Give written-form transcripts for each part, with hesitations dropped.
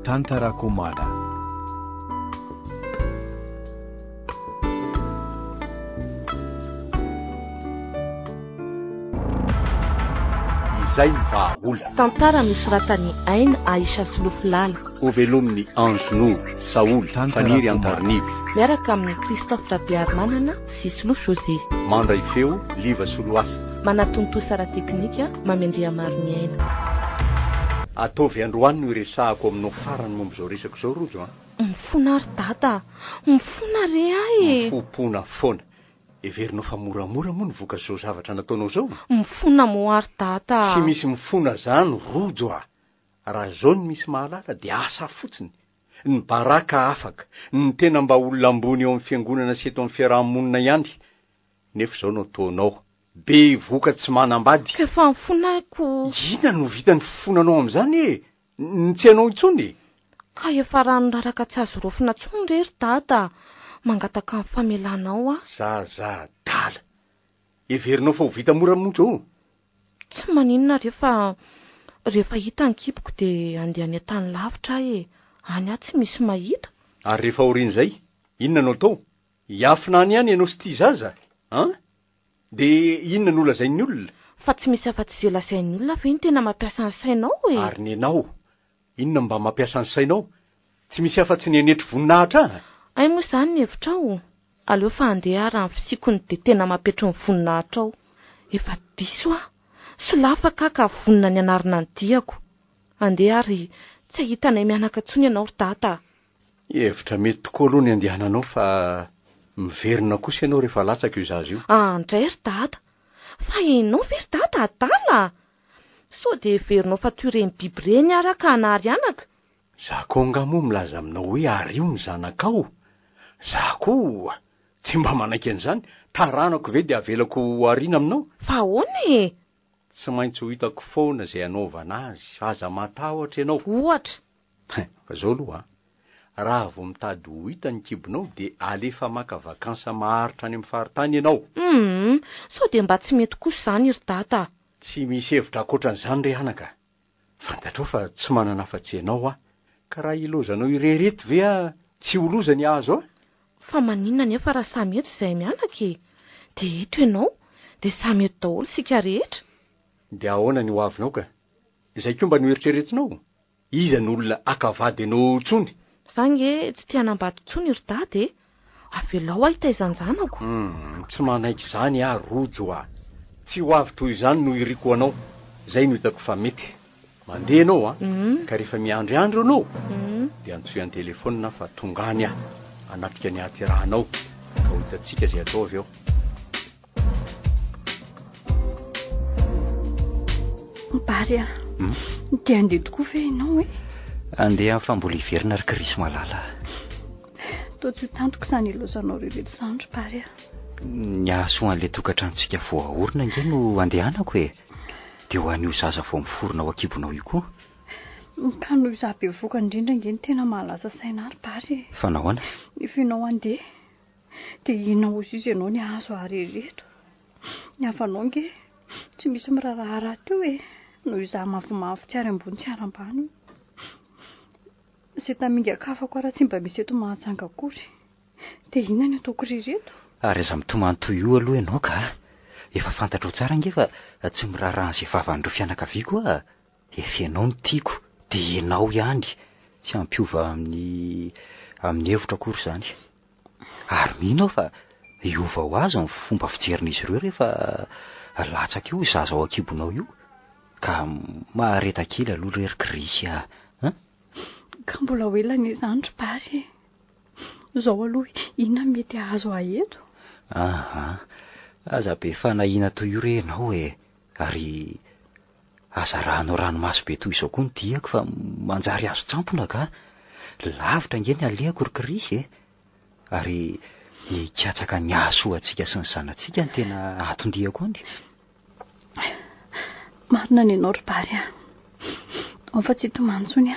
tantarako mala. Izay ny vahaolana. Tantara nosoratany Aina Aisha Solofilala. Ovelomin'ny Anjono Saoly Faniry Antarnivy. Miaraka amin'ny Christophe Rabiarmanana sy Solo José. Mandray feo Liva Soloasa. Manatonto sara teknika Mamendria Mariny Aina. Ataovy androany no iresahako aminao farany momba izao resako izao rojo a. Mifona ary dada, mifona re ahy. Mifopona foana. Everinao fa moramora moa nivoaka zao zavatra nataonao zao. Mifona mo ary dada. Tsy misy mifona zany rojo a. Raha zao ny misy mahalala dia asa fotsiny. Ny baraka afaka, ny tena mba olona ambony eo amin'ny fiangonana sy eto amin'ny fiarahamonina ihany. Nefa zao no ataonao. Be voka tsy manambady. Ka fa mifonako. Ina no vita ny fifonanao amin'izany e? Ny tsy anao intsony. Ka efa rano raraka tsy azo rofina tsony rery dada. Mangataka amin'ny famelanao a. Zaza dala. Everinao fa ho vita moramonja o. Tsy maninona rehefa hita ny kipoko dia andeha any tany lavitra e. Any tsy misy mahita. Ary rehefa orin'izay, inona no atao? Iafina any ihany ianao sy tia zaza, han? Dia inona no lazain'ny olona? Fa tsy misy afa-tsy izay lazain'ny olona fa iny tena mampiasa ny sainao e. Ary ny anao, inona mba mampiasa ny sainao? Tsy misy afa-tsy ny enetry voninahitra? Ay moa izany ny hevitrao. Aleo fa andeha ary amin'ny fisikony dia tena mampetro ny voninahitra ao. Efa diso a. Solafa ka vonina ny anarana ny diako. Andeha ary tsy hitanay mianaka tsony ianao dada. Hevitra mety tokoa aloha ny andehananao fa miverina kosa ianao rehefa latsaka io zaza io. Andray ry dada. Fa ianao very dada adala. So dia verinao fa toy ireny biby ireny ara ka anary anaka. Zakonga moa milaza aminao hoe ary io ny zanakao. Zako tsy mba manaiky an'izany. Taranako ve dia avelako ariana aminao? Fa ahoana e? Tsy maintsy ho hitako foana izay anaovana azy. Aza matahotra ianao. Ohatra. Fa zao aloha raha vao mitady ho hita ny kibonao dia alefa maka vakansa maharitra any amin'ny faritany ianao. So dia mba tsy mety kosa izany ry dada. Tsy misy hevitra ankoatran'izany re anaka. Fantatrao fa tsy manana afa-tsy ianao a. Ka raha ilozanao irerety ve tsy ho loza ny azo a? Fa maninona nefa raha samy eto izay mianaka e. Dia eto ianao dia samy eto daholo sika rehetra. Dia ahoana ny ho avinao ka? Izay koa mba noeritreretinao? Iza ny olona akavady anao tsony? Zange tsy tia hanambady tsony ry dada e. Avelao ahy taizany zanako. Tsy manaiky izany rojo a. Tsy ho avy toy izany no iriko anao. Zay no hitako fa mety. Mandeha anao a. Ka rehefa miandriandro anao dia antsoy an telefônina fa tongany aho. Anatrika ny aterahanao. Ka ho hitantsika izay atao avy eo. Bary dia andeha tokoa ve ianao e? Andeha amin'ny famboleverina ry Krisy malala. Toa tsy tantoko izany ilozanao rehetra izany ry Bary. Ny ahasoan'ilay tokantranontsika voahorina nge no andehanako e. Dia ho an'io zaza vao miforona ao an-kibonao io koa. Ka noho izaho be voka indrindra nge ny tena mahalasa saina ry Bary. Fa nahoana? Efa ianao andeha dia inona ozy izy ianao ny azo arereto. Ny hafanao nge tsy misy mirarahara teo e. Noho izaho mafimafy tsy ary ambony tsy ary ambany. Izay tamingakafako raha tsy mba misy eto mahatsanga akory. Dia inona ny ataoko rereto? Ary aza mitomany io aloha ianao ka. Efa fantatro tsara nge fa tsy miraraha izay vavandreo fianakaviana koa. Efa ianao no tiako. Dia ianao ihany. Tsy ampiova amin'ny hevitra akory izany. Ary mino aho fa hiova ho azy amin'ny fomba fijerin'izy ireo rehefa latsaka io zaza ao an-kibonao io. Ka mahareta kely aloha rery Krisy a. Ka mbola ho elana izany ry Bary. Izao aloha inona mety azo aheto? Aza be fanahiana toy io re ianao e. Ary aza rahanao ranomasy be toy izao koa ny diako fa manjary azo tsampona ka. Lavitra nge ny alehako ry Krisy e. Ary hikatsaka ny ahasoantsika sy ny zanantsika ny tena atondiako any. Marina ny ianao ry Bary fa tsy tomany tsony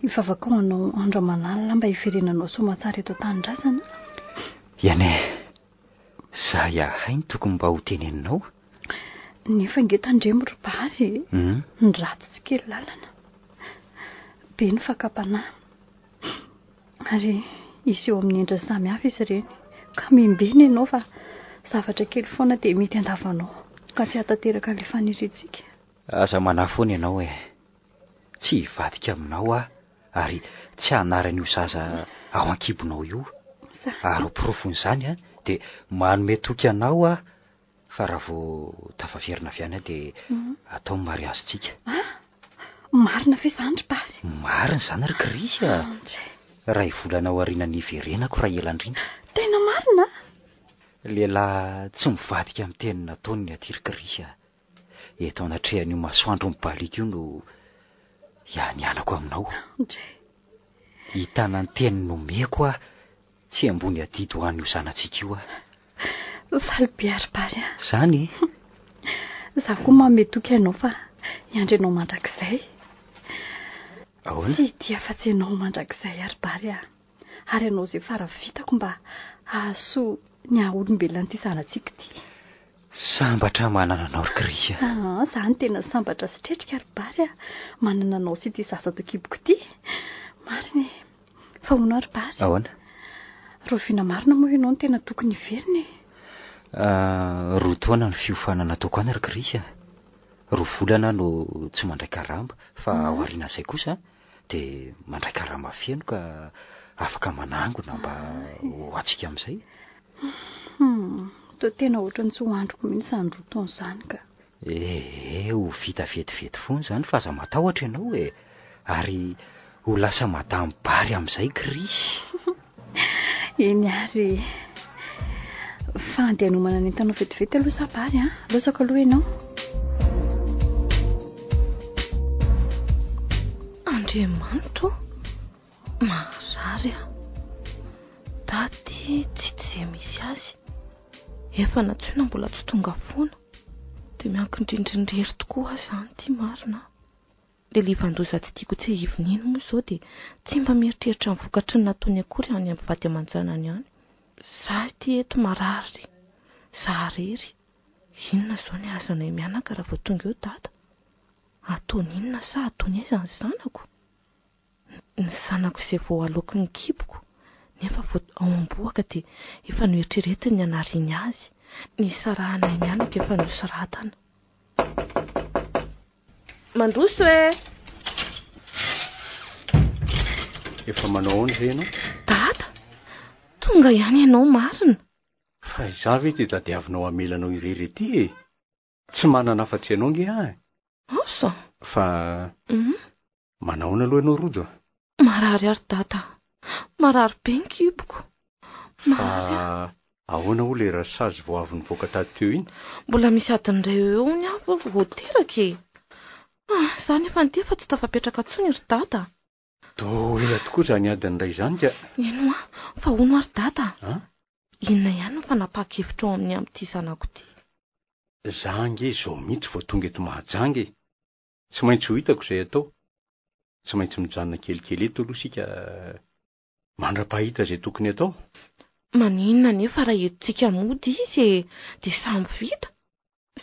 Hivavaka ho anao andro aman'alina mba hiverenanao soamantsara eto an-tanindrazana. Iane, za iahainy tokony mba ho teneninao. Nefa nge tandremo ry Bary. Ny ratsy tsy kely lalana. be ny fakapanahy ary isy eo amin'ny endriny samy hafa izy ireny ka mimbeny ianao fa zavatra kely foana dia mety andavanao ka tsy hatateraka ilay faniritsika. Aza manahy foana ianao tsy hivadika aminao ary tsy hanaran'io zaza ao an-kibonao io ary profon'izany dia manome toky anao fa raha vao tafaverina avy any dia atao ny mariazyntsika. Marina ve izany ry Basy? Marina izany ry Krisy raha ivolanao aorian'ny iverenako raha elandrina. Tena marina? Lehilahy tsy mivadika amin'ny teny nataony ny aty ry Krisy eto anatrehan'io masoandro mibalika io no ianianako aminao. Hitana ny teny nomeko tsy ambony adidy ho an'io zanatsika io Valy ary Basy Zany za koa manome toky ianao fa hiandry ianao mandrakizay. Ahoana? Tsy dia fa-tsy ianao mandrakizay ary Basy ary ianao izay fara vitako mba ahasoa ny aolombelona n'ity zanatsika ity. Sambatra manana anao ry Krisy. Zany tena sambatra sitretrika ary Basy manana anao sy ity zaza tokiboko ity. Marina fa hono ary Basy. Ahoana? Roviana marina moa ianao no tena tokony hiverina. Roa taona ny fiofanana ataoko any ry Krisy. Roa volana no tsy mandray karamba fa ao aorian'izay kosa dia mandray karamba feno ka afaka manangona mba ho atsika amin'izay. Toa tena ohatran'ny tsy ho androko mihitsy izany roa taona izany ka. Ho vita vetivety foana izany fa aza matahotra ianao ary ho lasa madamo bary amin'izay Krisy. Eny ary fa andeha hanomana ny entanao vetivety aloha sa Basy losaka aloha ianao. Andriamanitra marary daty tsy izay misy azy efa natsoina mbola tsy tonga foana dia miankin-drindrindrery tokoa izany ity marina. Ilay livan-doza tsy tiako tsy hivoniny moa izao dia tsy mba mieritreritra ny vokatry ny nataony akory any amin'ny vady aman-janany any. Za ity eto marary za rery inona izao ny azanay mianaka raha vao tonga eo dada? Ataony inona sa ataony aiza ny zanako? Ny zanako izay vao aloky ny kiboko nefa vao ao am-boaka dia efa noeritreretiny ny anariany azy. Ny sarahanay mianaka efa nosoratana. Mandroso Efa manao ahoana ve ianao? Dada, tonga ihany ianao marina. Fa izaho ve dia tadiavinao hamelanao irery ety tsy manana afa-tsy ianao nge Asa? Fa manahoana aloha ianao rojo? Marary ary dada, marary be ny kiboko. Fa ahoana ho ilay rasazy vao avy nivoaka tady teo iny? Mbola misy adiny iray eo ny hafa vao teraka Zany efa ny fa tsy tafapetraka tsony ry dada. Ela tokoa izany adiny iray izany ka. Ino fa hono ary dada? Inona ihany no fanapahakevitra ao amin'ity zanako ity? Za nge izao mihitsy vao tonga eto Mahajanga tsy maintsy ho hitako izay atao. Tsy maintsy mijanona kelikely eto aloha sika mandra-pahita izay tokony atao. Maninona nefa raha entintsika mody izy dia samy vita.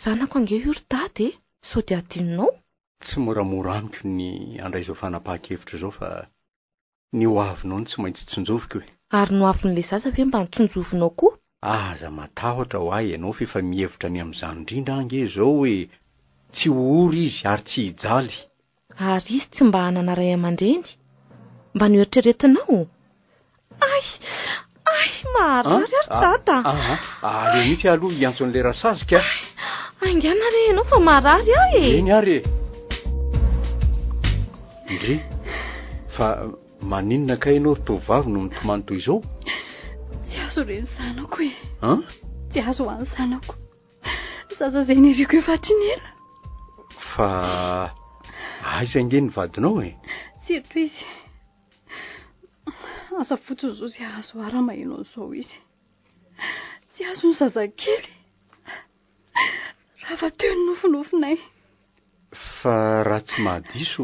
Zanako ange io ry dada sao dia adinonao? Tsy moramora amiko ny andray izao fanapahakevitra izao fa ny ho avinao ny tsy maintsy tsinjoviko Ary no avin'ilay zaza ve mba nitsinjovinao koa? Aza matahotra ho ahy ianao fefa mihevitra ny amin'izany indrindra ange izao hoe tsy ory izy ary tsy hijaly. Ary izy tsy mba hanana ray aman-dreny? Mba noeritreretinao? Marary ary dada. Aleo mihitsy aloha hiantso an'ilay rasazika. Aingana re ianao fa marary ahy. Eny ary Ndre, fa maninona ka ianao tovavy no mitomany toy izao? Tsy azo reny zanako Tsy azo ho an'ny zanako. Zaza izay niriko efa hatrinela. Fa aiza nge ny vadinao Tsy eto izy. Asa fotsiny izao tsy azo ara-maheno izao izy. Tsy azo ny zazakely. Raha fa teo ny nofinofinay. Fa raha tsy mahadiso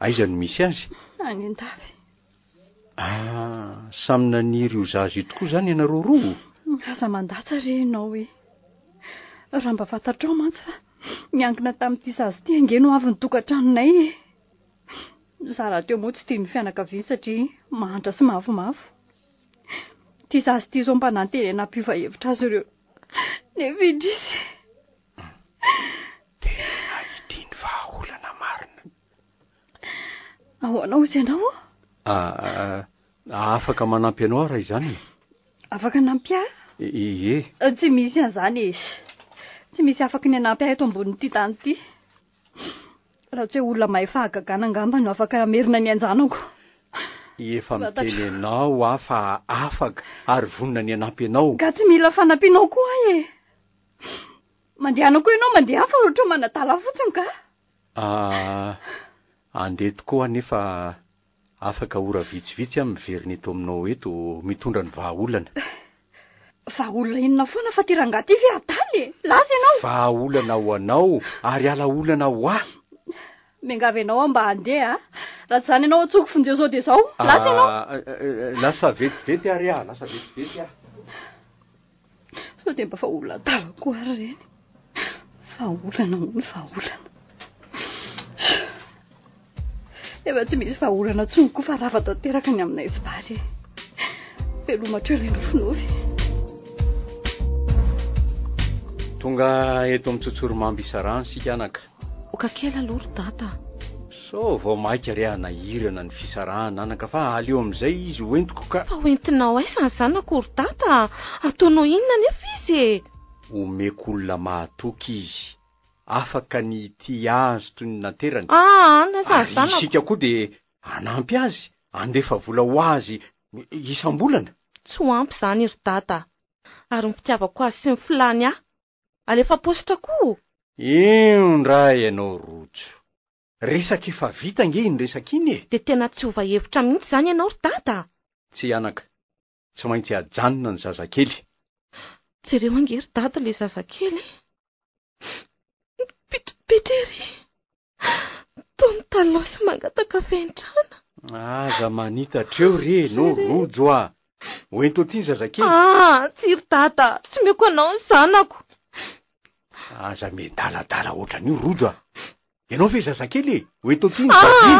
aiza no misy azy? Any an-davy. Samy naniry io zaza io tokoa izany ianareo roa? Aza mandatsa re ianao raha mba fantatrao mantsy fa miankina tamin'ity zaza ity ange no avy ny tokantranonay. Za raha teo moa tsy tia ny fianakaviana satria mahantra sy mavomavo. Tia za sy tia izao mpananteny nampiova-hevitra azy ireo. Nefa indrisy. Tena itiany vahaolana marina. Ahoana hozy ianao? Afaka manampy anao raha izany. Afaka nampy ahy? Ie. Tsy misy an'izany izy. Tsy misy afaka ny anampy ahy eto ambonin'ity tany ity. Raha tsy olona mahay fahagagana angamba no afaka amerina ny anjanako. Efa miteny anao fa afaka ary vonina ny anampy anao. Ka tsy mila fanampianao koa ahy e. Mandeha koa ianao mandeha fa ohatra manatala fotsiny ka. Andeha tokoa nefa afaka ora vitsivitsy amin'ny miverina eto aminao eto mitondra ny vahaolana. Vahaolana inona foana fa tirangaty ve ataly? Lasa ianao. Vahaolana ho anao ary alaolana ho ahy. Miangavy ianao mba handeha. Raha tsy izany ianao atsoko fonjeo izao dia izao. Lasa ianao. Lasa vetivety ary aho. Lasa vetivety aho. Sao dia mba vahaolana talako ary ireny. Vahaolana hono vahaolana. Efa tsy misy vahaolana tsony koa fa rafa tanteraka ny aminay sy vary. Pelomatreo ilay nofinofy. Tonga eto amin'ny tsotsoromamby isarany sika anaka. Oka kely aloha ry dada. So vao maika ry anahirana ny fisarahana anaka fa aleo amin'izay izy hoentiko ka. Fa hoentinao aiza ny zanako ry dada? Ataonao inona nefa izy? Omeko olona mahatoky izy. Afaka ny tia azy toy ny naterany. Nasa ny zanako. Isika koa dia anampy azy. Andefa vola ho azy isam-bolana. Tsy ho ampy izany ry dada. Ary mipitiavako azy sy ny filany ahy. Alefa positra koa. Indray ianao rojo. Resaka efa vita nge ny resaka iny e. Dia tena tsy hova hevitra mihitsy izany ianao ry dada. Tsy anaka. Tsy maintsy ajanona ny zazakely. Jereo ange ry dada ilay zazakely. Pitripitry. Toy ny taloha sy mangataka fentrana. Aza manitatreo re no rojo a. Hoento ty ny zazakely. Tsy ry dada. Tsy meko anao ny zanako. Aza medaladala oatra n'io rojo a. Ianao ve zazakely e? Hoeto ty ny zazakely.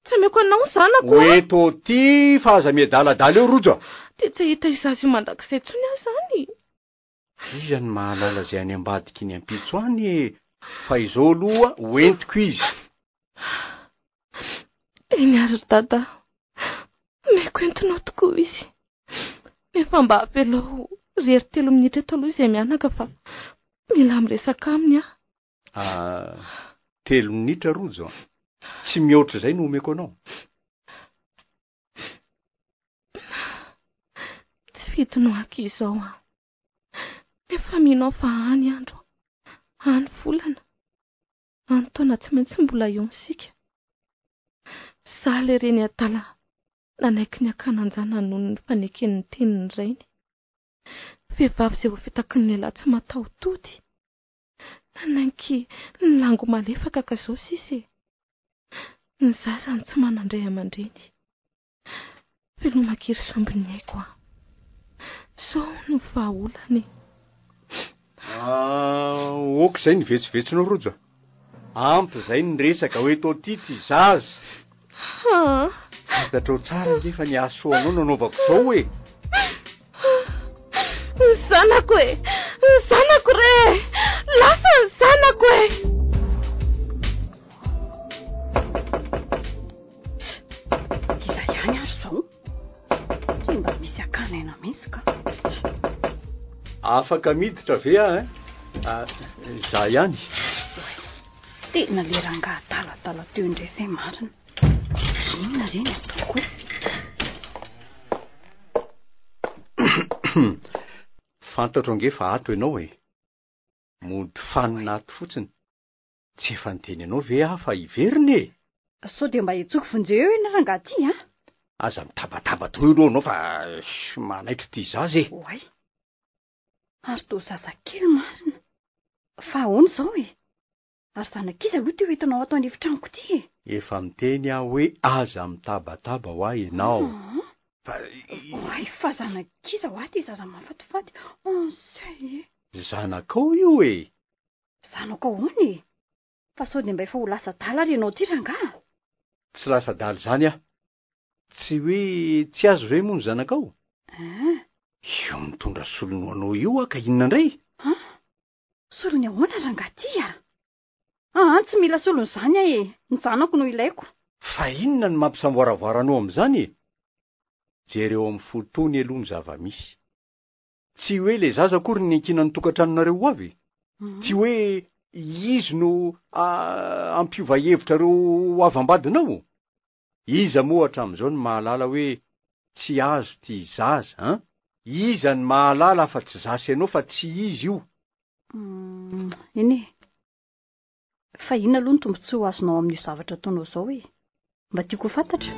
Tsy meko anao ny zanako. Hoeto ty fa aza medaladala eo rojo a. Dia tsy hita izazy mandrakizay tsony aho izany. Iza ny mahalala izay any ambadika iny ampitso any e. Fa izao aloha hoentiko izy. Eny ary ry dada. Meko entinao tokoa izy. Nefa mba apelao rery 3 minitra eto aloha izay mianaka fa mila miresaka aminy aho. 3 minitra rojo. Tsy mihoatra izay no omeko anao. Tsy fidinao aky izao aho. Nefa minao fa any andro. Any volana. Any taona tsy maintsy mbola eo isika. Za le reny atala nanaiky ny akananjana noho ny faneken'ny teniny rainy. Vehivavy izay voafitaky ny lehilahy tsy mataho-tody. Nanaiky ny lango malefaka ka izao sisy. Ny zazany tsy manandray aman-dreny. Velomakiry sombiny haiko aho. Zao ny vahaolany. Oka izay ny vetsovetsinao rojo. Ampy izay ny resaka hoeto ty zaza. Hitatro tsara ngefa ny asoanao nanaovako izao e. Ny zanako e. Ny zanako re. Lasa ny zanako e. Iza ihany ary izao. Tsy mba misy akanaina mihitsy ka. Afaka miditra ve aho za ihany. Tena le rangaha talatala teo indresay marina. Inona reny atoko? Fantatro ange fa ato ianao e. Mody fanina ato fotsiny. Tsy efa niteny anao ve aho fa hiveriny e. Sao dia mba hitsoko vonjeo eo ina rangaha ty a? Aza mitabataba toy aloha anao fa manaitra ty zaza e. Oay. Ary to zazakely marina. Fa ahoana izao e? Ary zanak'iza aloha ty hoentinao ato an'efitraniko ty e. Efa miteny aho hoe aza mitabataba ho ahy ianao. Oay, fa zanak'iza ho aty zaza mafatifaty. Say e. Zanakao io e. Zanako ahoana e? Fa sao dia mba efa ho lasa dala ary ianao ty rangaha. tsy lasa daly zany ah. Tsy hoe tsy azo ve moa ny zanakao? Io mitondra solony ho anao io ka inona indray? Solony ahoana rangaty tsy mila solony zany ny zanako no ilaiko. Fa inona ny mampisamboaravoaranao amin'izany? Jereo amin'ny fotony aloha ny zava-misy. Tsy hoe le zaza akory ny ankina ny tokantranonareo ho avy. Tsy hoe izy no ampiova hevitrareo avambadinao. Iza moa hatramin'izao ny mahalala hoe tsy azo ty zaza, Iza ny mahalala fa tsy zasy ianao fa tsy izy io. Eny fa inona aloha ny tombontsoa azonao amin'io zavatra ataonao izao mba tiako ho fantatra.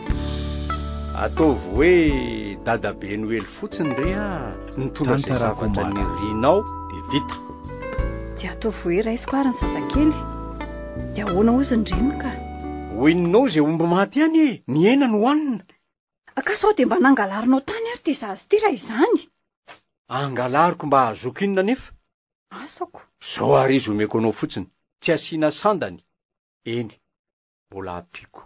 Ataovy hoe dadabe Noely fotsiny re nitondra izay zavatra nirianao de vita. Dia ataovy hoe raisiko ary ny zazakely. Dia ahoana ozy ny reniny ka? Hoininao izay omby maty ihany ny hena no hohanina. Ka sao dia mba nangalarinao tany ary ty zaza ty raha izany. Angalariko mba azoky inona nefa? Asako. Zao ary izy omeko anao fotsiny. Tsy asiana sandany. Eny, mbola apiko.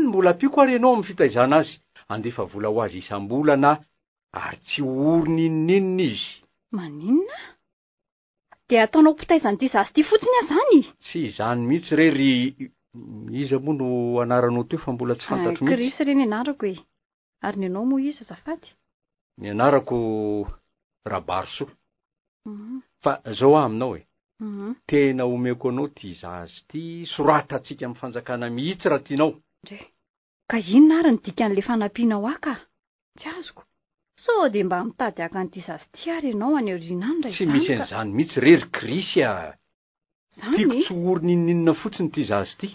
Mbola apiko ary ianao amin'ny fitaizana azy. Andefa vola ho azy isam-bolana ary tsy orony ininina izy. Maninona? Dia ataonao mpitaizana ty zaza ty fotsiny zany? Tsy izany mihitsy rery. Iza moa no anaranao teo fa mbola tsy fantatro mihitsy. Krisy reny anarako Ary ny anao moa iza azafady? Ny anarako Rabarso. Fa zao aminao tena omeko anao ty zaza ty soratatsika amin'ny fanjakana mihitsy raha tianao. Ka inona ary ny dikan'le fanampianao ka? Tsy azoko. Sao dia mba mitady haka an'ity zaza ty ary ianao any aorianany Tsy misy an'izany mihitsy rery Krisy Tiako tsy orony ininina fotsiny ty zaza ty.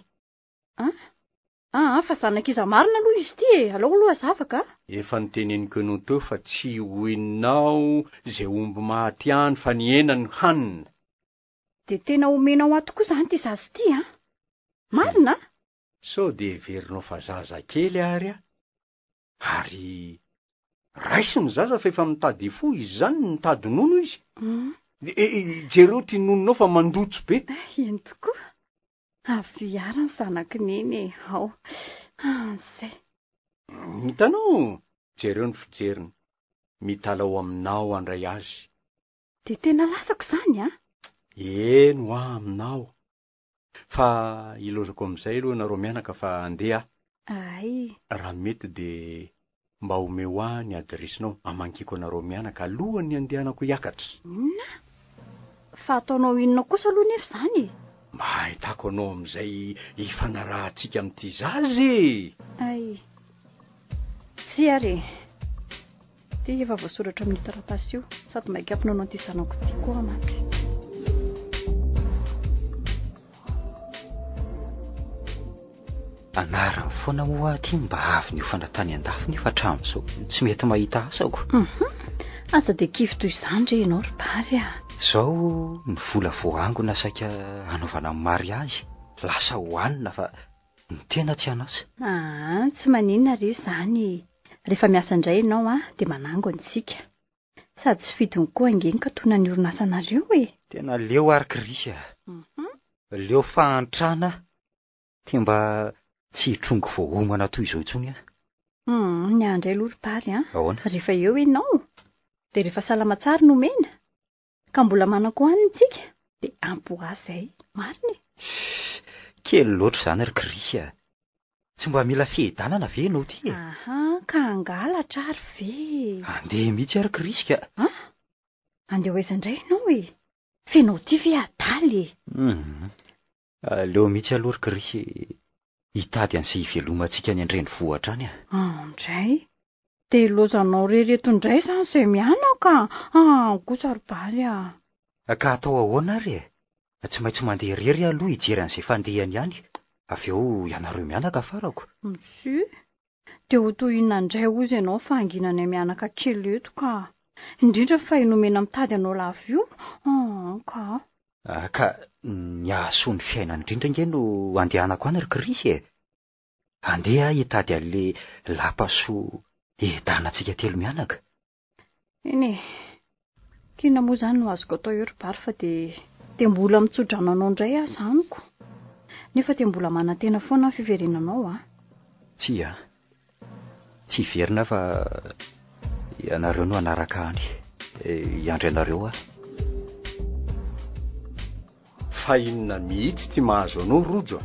Fa zanak'iza marina aloha izy ty alao aloha azavaka. Efa niteneniko anao teo fa tsy hoeninao zay omby maty any fa ny hena ny hanina. Dia tena omenao ato koa zany ty zaza ty marina? Sao dia heverinao fa zaza kely ary raisy ny zaza fa efa mitady fo izy zany mitady nono izy. Jereo ty nononao fa mandotso be. Eny tokoa. Aviara ny zanaky neny zay. Hitanao, jereo ny fijeriny. Mitalao aminao andray azy. Dia tena lasako zany Eno aminao. Fa ilozako amin'izay aloha nareo mianaka fa andeha. Raha mety dia mba omeo ny adresinao amankiko anareo mianaka alohan'ny andehanako hiakatra. Fa ataonao inona kosa aloha nefa zany? Mba ahitako anao amin'izay ifanarahantsika amin'ity zazy. Tsy ary. Ty efa voasoratra amin'ny taratasy io sady maika ampinao an'ity zanako ty koa mantsy. Anarany foana moa ty mba avy ny fandatany andafy nefa hatramin'izao tsy mety mahita asako. Asa dia kivy toy izany re ianao ry bary Zao ny vola voangona saika anaovana amin'ny mariazy lasa hohanina fa ny tena tsy anasa. Tsy maninona re zany. Rehefa miasa indray ianao dia manango antsika. Sady tsy fidiny koa angeny ka tona ny orinasa nareo Tena leo ary Krisy leo fahantrana ty mba tsy hitrongo voahomana toy izao intsony Ny andray aloha ry bary Ahoana? Rehefa eo ianao dia rehefa salama tsara no mena ka mbola manako haniny tsika dia ampoazay mariny. Kely loatra izany ry Krisy tsy mba mila fihedanana ve ianao ty ka angalatra ary ve? Andeha mihitsy ary Krisy ka. Andeha hoaiza indray ianao fenao ty ve adaly Leo mihitsy aloha ry Krisy hitady an'izay ivelomantsika ny andrenivohitra any Indray dia lozanao rereto indray zany izay mianaka kosa ry bary Ka atao ahoana ary tsy maintsy mandeha rery aloha hijery an'izay fandehany ihany. Avy eo ianareo mianaka farako. Dia ho toy inona indray ozy ianao fa anginana mianaka kely eto ka indrindra fa inomena mitady anao lava io Ka ny ahasoa ny fiainana indrindra nge no andehanako any ry Krisy Andeha hitady an'le lapasoa edanantsika telo mianaka. Kina moa zany no azoko atao eo ry bary fa dia mbola mitsodrana anao indray zanyko. nefa te mbola manantena foana fiverinanao a. Tsy tsy verina fa ianareo no anaraka any iandry anareo fa inona mihitsy ty mahazo anao Rojo?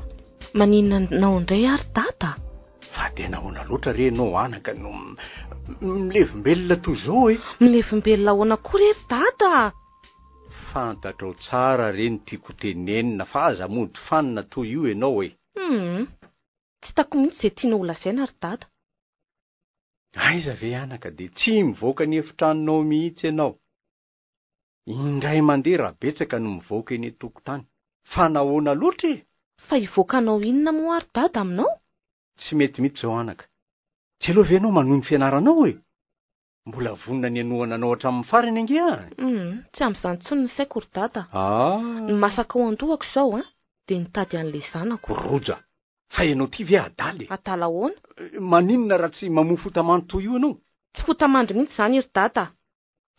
Maninona nao indray ary tata? Fa tena hoana loatra re anao anaka no milevimbelona toy zao Milevimbelona ahoana koa rery tata? Fantatrao tsara reny tiako tenenina fa aza mody fanina toy io ianao Tsy tako mihitsy izay tiana ho lazaina ary tata. Aiza ve anaka de tsy mivoaka ny efitranonao mihitsy ianao. Indray mandeha raha betsaka no mivoaka eny tokotany. Fa nahoana loatra Fa hivoakanao inona moa ary tata aminao? Tsy mety mihitsy zao anaka. Tsy aloha ve ianao manohy ny fianaranao Mbola vonona ny anohana anao hatramin'ny farany ange Tsy amin'izany intsony ny saiko ry tata. Ny masaka ao an-dohako izao de nitady an'le zanako. Rojo, fa ianao ty ve adaly? Adala ahoana? Maninona raha tsy mamoha fotamandry toy io ianao? Tsy fotamandry mihitsy izany ry tata.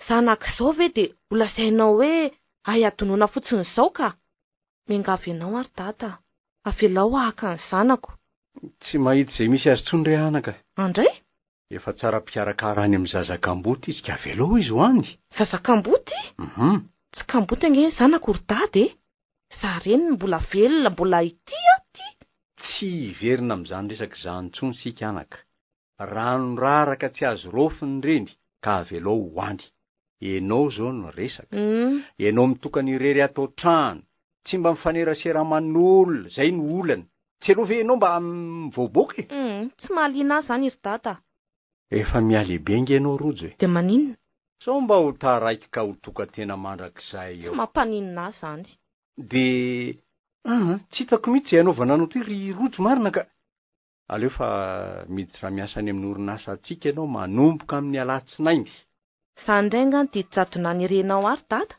Zanak'izao ve de holazainao hoe ahadonoana fotsiny izao ka? Miangavy ianao ary tata. Avelao ahaka ny zanako. Tsy mahita izay misy azy tsony re anaka. Andray? Efa tsara mpikarakara any amin'ny zazakamboty izy ka avelao izy ho any. Zazakamboty? Tsy kamboty ange zanako ry dada Za reny mbola velona, mbola ity. Tsy verina amin'izany resaka zany tsony sika anaka. Rano raraka tsy azo rofiny reny ka avelao ho any. Ianao zao no resaka. Ianao mitokany irery atao trano. Tsy mba mifanerasera man'olona, zay no olana. Tsy aloha ve ianao mba mivoaboaka Tsy mahaliana azy zany ry tata. Efa mialehibe nge ianao Rojo De maninona? Sao mba ho taraiky ka ho tokantena mandrakizay Tsy mampaninona azy zany. De tsy hitako mihitsy izay anaovana anao ty ry Rojo marina ka. Aleo fa miditra miasa any amin'ny orinasa atsika ianao manomboka amin'ny alatsinainy. Zany indray angany didy jadona ny renao ary tata.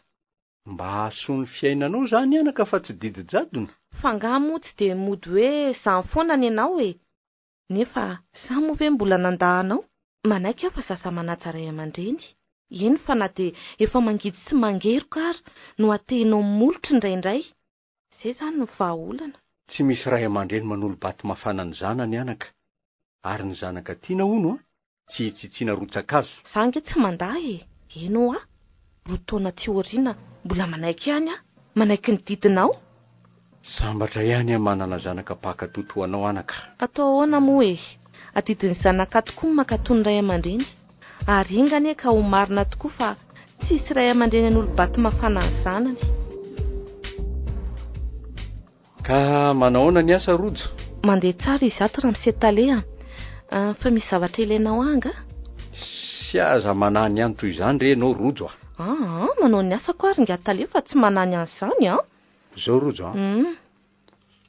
Mba hahasoa ny fiainanao zany anaka fa tsy didy jadona. Fa ngaha moa tsy de mody hoe zany foana ny ianao Nefa sa moa ve mbola nandahanao? Manaiky aho fa zaza manaja ray aman-dreny. Eny fa na de efa mangidy sy mangeroka ary no atehinao molotry indraindray. Zay zany no vahaolana. Tsy misy ray aman-dreny manolo baty mafana ny zanany anaka. Ary ny zanaka tiana hono tsy hitsitsiana rotsakazo. Za nge tsy mandahy Eno rotaona ty oriana mbola manaiky ihany manaiky ny didinao. Sambatra ihany manana zanaka pakatoto anao anaka. Atao ahoana moa adidiny zanaka tokoa makatony ray aman-dreny. Ary ingane ka ho marina tokoa fa tsisy ray aman-dreny an'olo baty mafana ny zanany. Ka manahoana ny asa Rojo? Mandeha tsara izy ato raha misetale fa misy zavatra ilainao anga? Sy aza manany ihany toy izany re ianao Rojo manao ny asako ary nga tale fa tsy manany an'izany Zao Rojo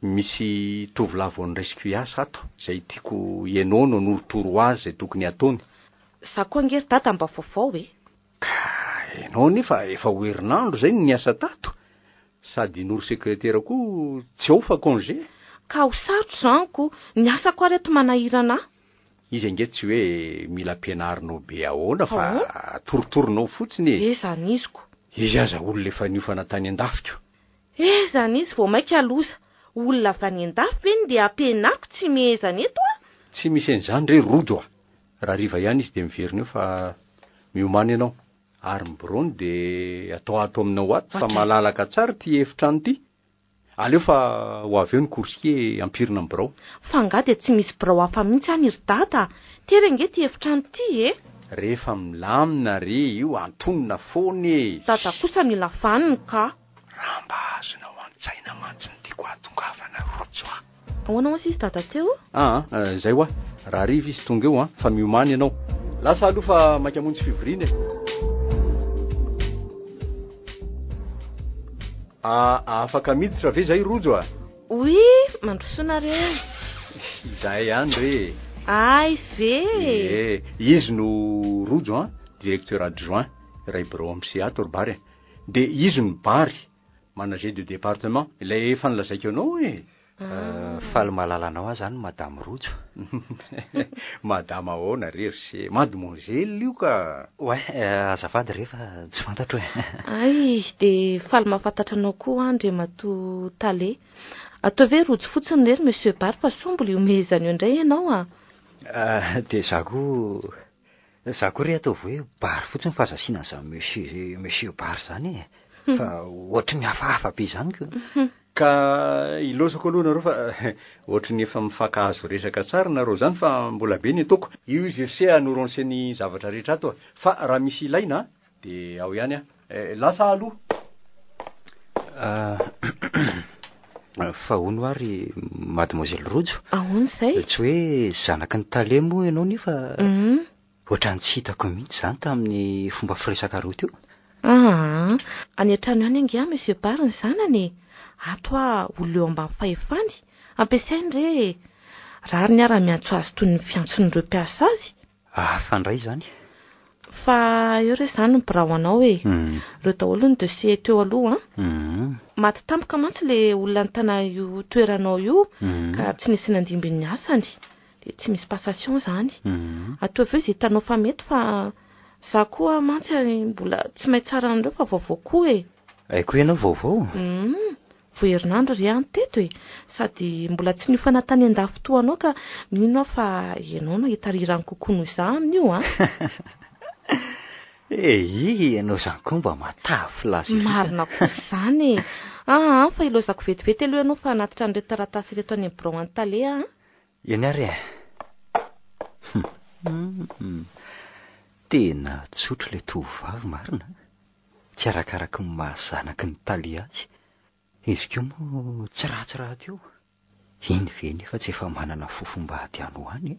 misy tovolahy vao niraisiko hiasa ato izay tiako ianao no norotoro azy izay tokony ataony. Za koa angery tata mba vaovao Ka ianao nefa efa ho herinandro zay ny asa tato. Sady noro sekretera koa tsy ao fa congé. Ka ho sarotro zaniko ny asako ary eto manahirana. Izy ange tsy hoe mila ampianarinao be ahoana fa toritoronao fotsiny zany iziko. Izy aza olona efa niofana tany an-dafiko. Zany izy vao maika aloza. Olona avy any an-dafy ve de ampianako tsy mihezana eto Tsy misy an'izany re Rojo Raha riva ihany izy de miverina eo fa miomana ianao. Ary miborony de atao aminao ato fa malalaka tsara ty efitrano ty. Aleo fa ho avy eo ny coursier ampirina amin'ny birao. Fa nga de tsy misy birao hafa mihitsy any ry tata. Tery ange ty efitrano ty Rehefa milamina re io antonona foany Tata kosa mila vaniny ka. Raha mba azonao an-tsaina mantsy ny tiako atongavana Rojo Ahoana moa sisy tata teo? Zay raha riva izy tonga eo fa miomana ianao. Lasa aloha fa maikamontsy fivoriana afaka miditra ve zay Rojo mandrosonareo. Zay ihany re. Ay ve. Izy no Rojo directeur adjoint ray birao amin'ny Seato Bary. De izy no Bary manager de département ilay efa nilazaiko anao Faly malalanao aho zany madame Rojo. Madame ahoana rery se mademoiselle io ka. Azafady rehefa tsy fantatro Ay de faly mahafantatra anao koa Andriamato Tale. atao hoe rojo fotsiny rery monsieur Bar fa sombola iomehizany eo indray ianao dia za koa ry atao hoe Bar fotsiny fa zasiana zany monsieur Bar zany fa ohatry ny hafahafa be zany ka ilosako aloha nareo fa ohatry ny efa mifankahazo resaka tsara nareo zany fa mbola be ny ataoko io izy se anoronse ny zavatra rehetra ato fa raha misy ilaina de ao ihany lasa aloha fa hono ary mademoiselle Rojo ahoana zay tsy hoe zanaky ny tale moa ianao nefa ohatrany tsy hitako mihitsy zany tamin'ny fomba firesaka roa teo any an-trano ihany angia monsieur Bar ny zanany ato olo eo ambany fahefany ampiasainy re rary ny ara-miantso azy toy ny fiantson'ireo mpiasa azy fandray zany fa eo re zany ny birao anao reo daholo ny dossier teo aloha maty tampoka mantsy le olona nytana io toeranao io ka tsy nisy nandimbiny ny asany de tsy misy passation zany atao aveo zay hitanao fa mety fa za koa mantsy mbola tsy mahay tsara an'ireo fa vaovao koa aiko ianao vaovao vo herinandro ry any teto sady mbola tsy niofana tany an-dafotoanao ka minino fa ianao no hitarirany kokoa noho za amin'io ianao zany koa mba matavy lazy marina kosa zany fa ilozako vetivety aloha ianao fa anatitra an'ireo taratasy reto any birao any tale eny ary tena tsotro le tovavy marina tsy arakaraky ny mahazanaky ny taly azy izy ko moa tsy ratsiraty io iny ve nefa tsy efa manana fofombady any hoany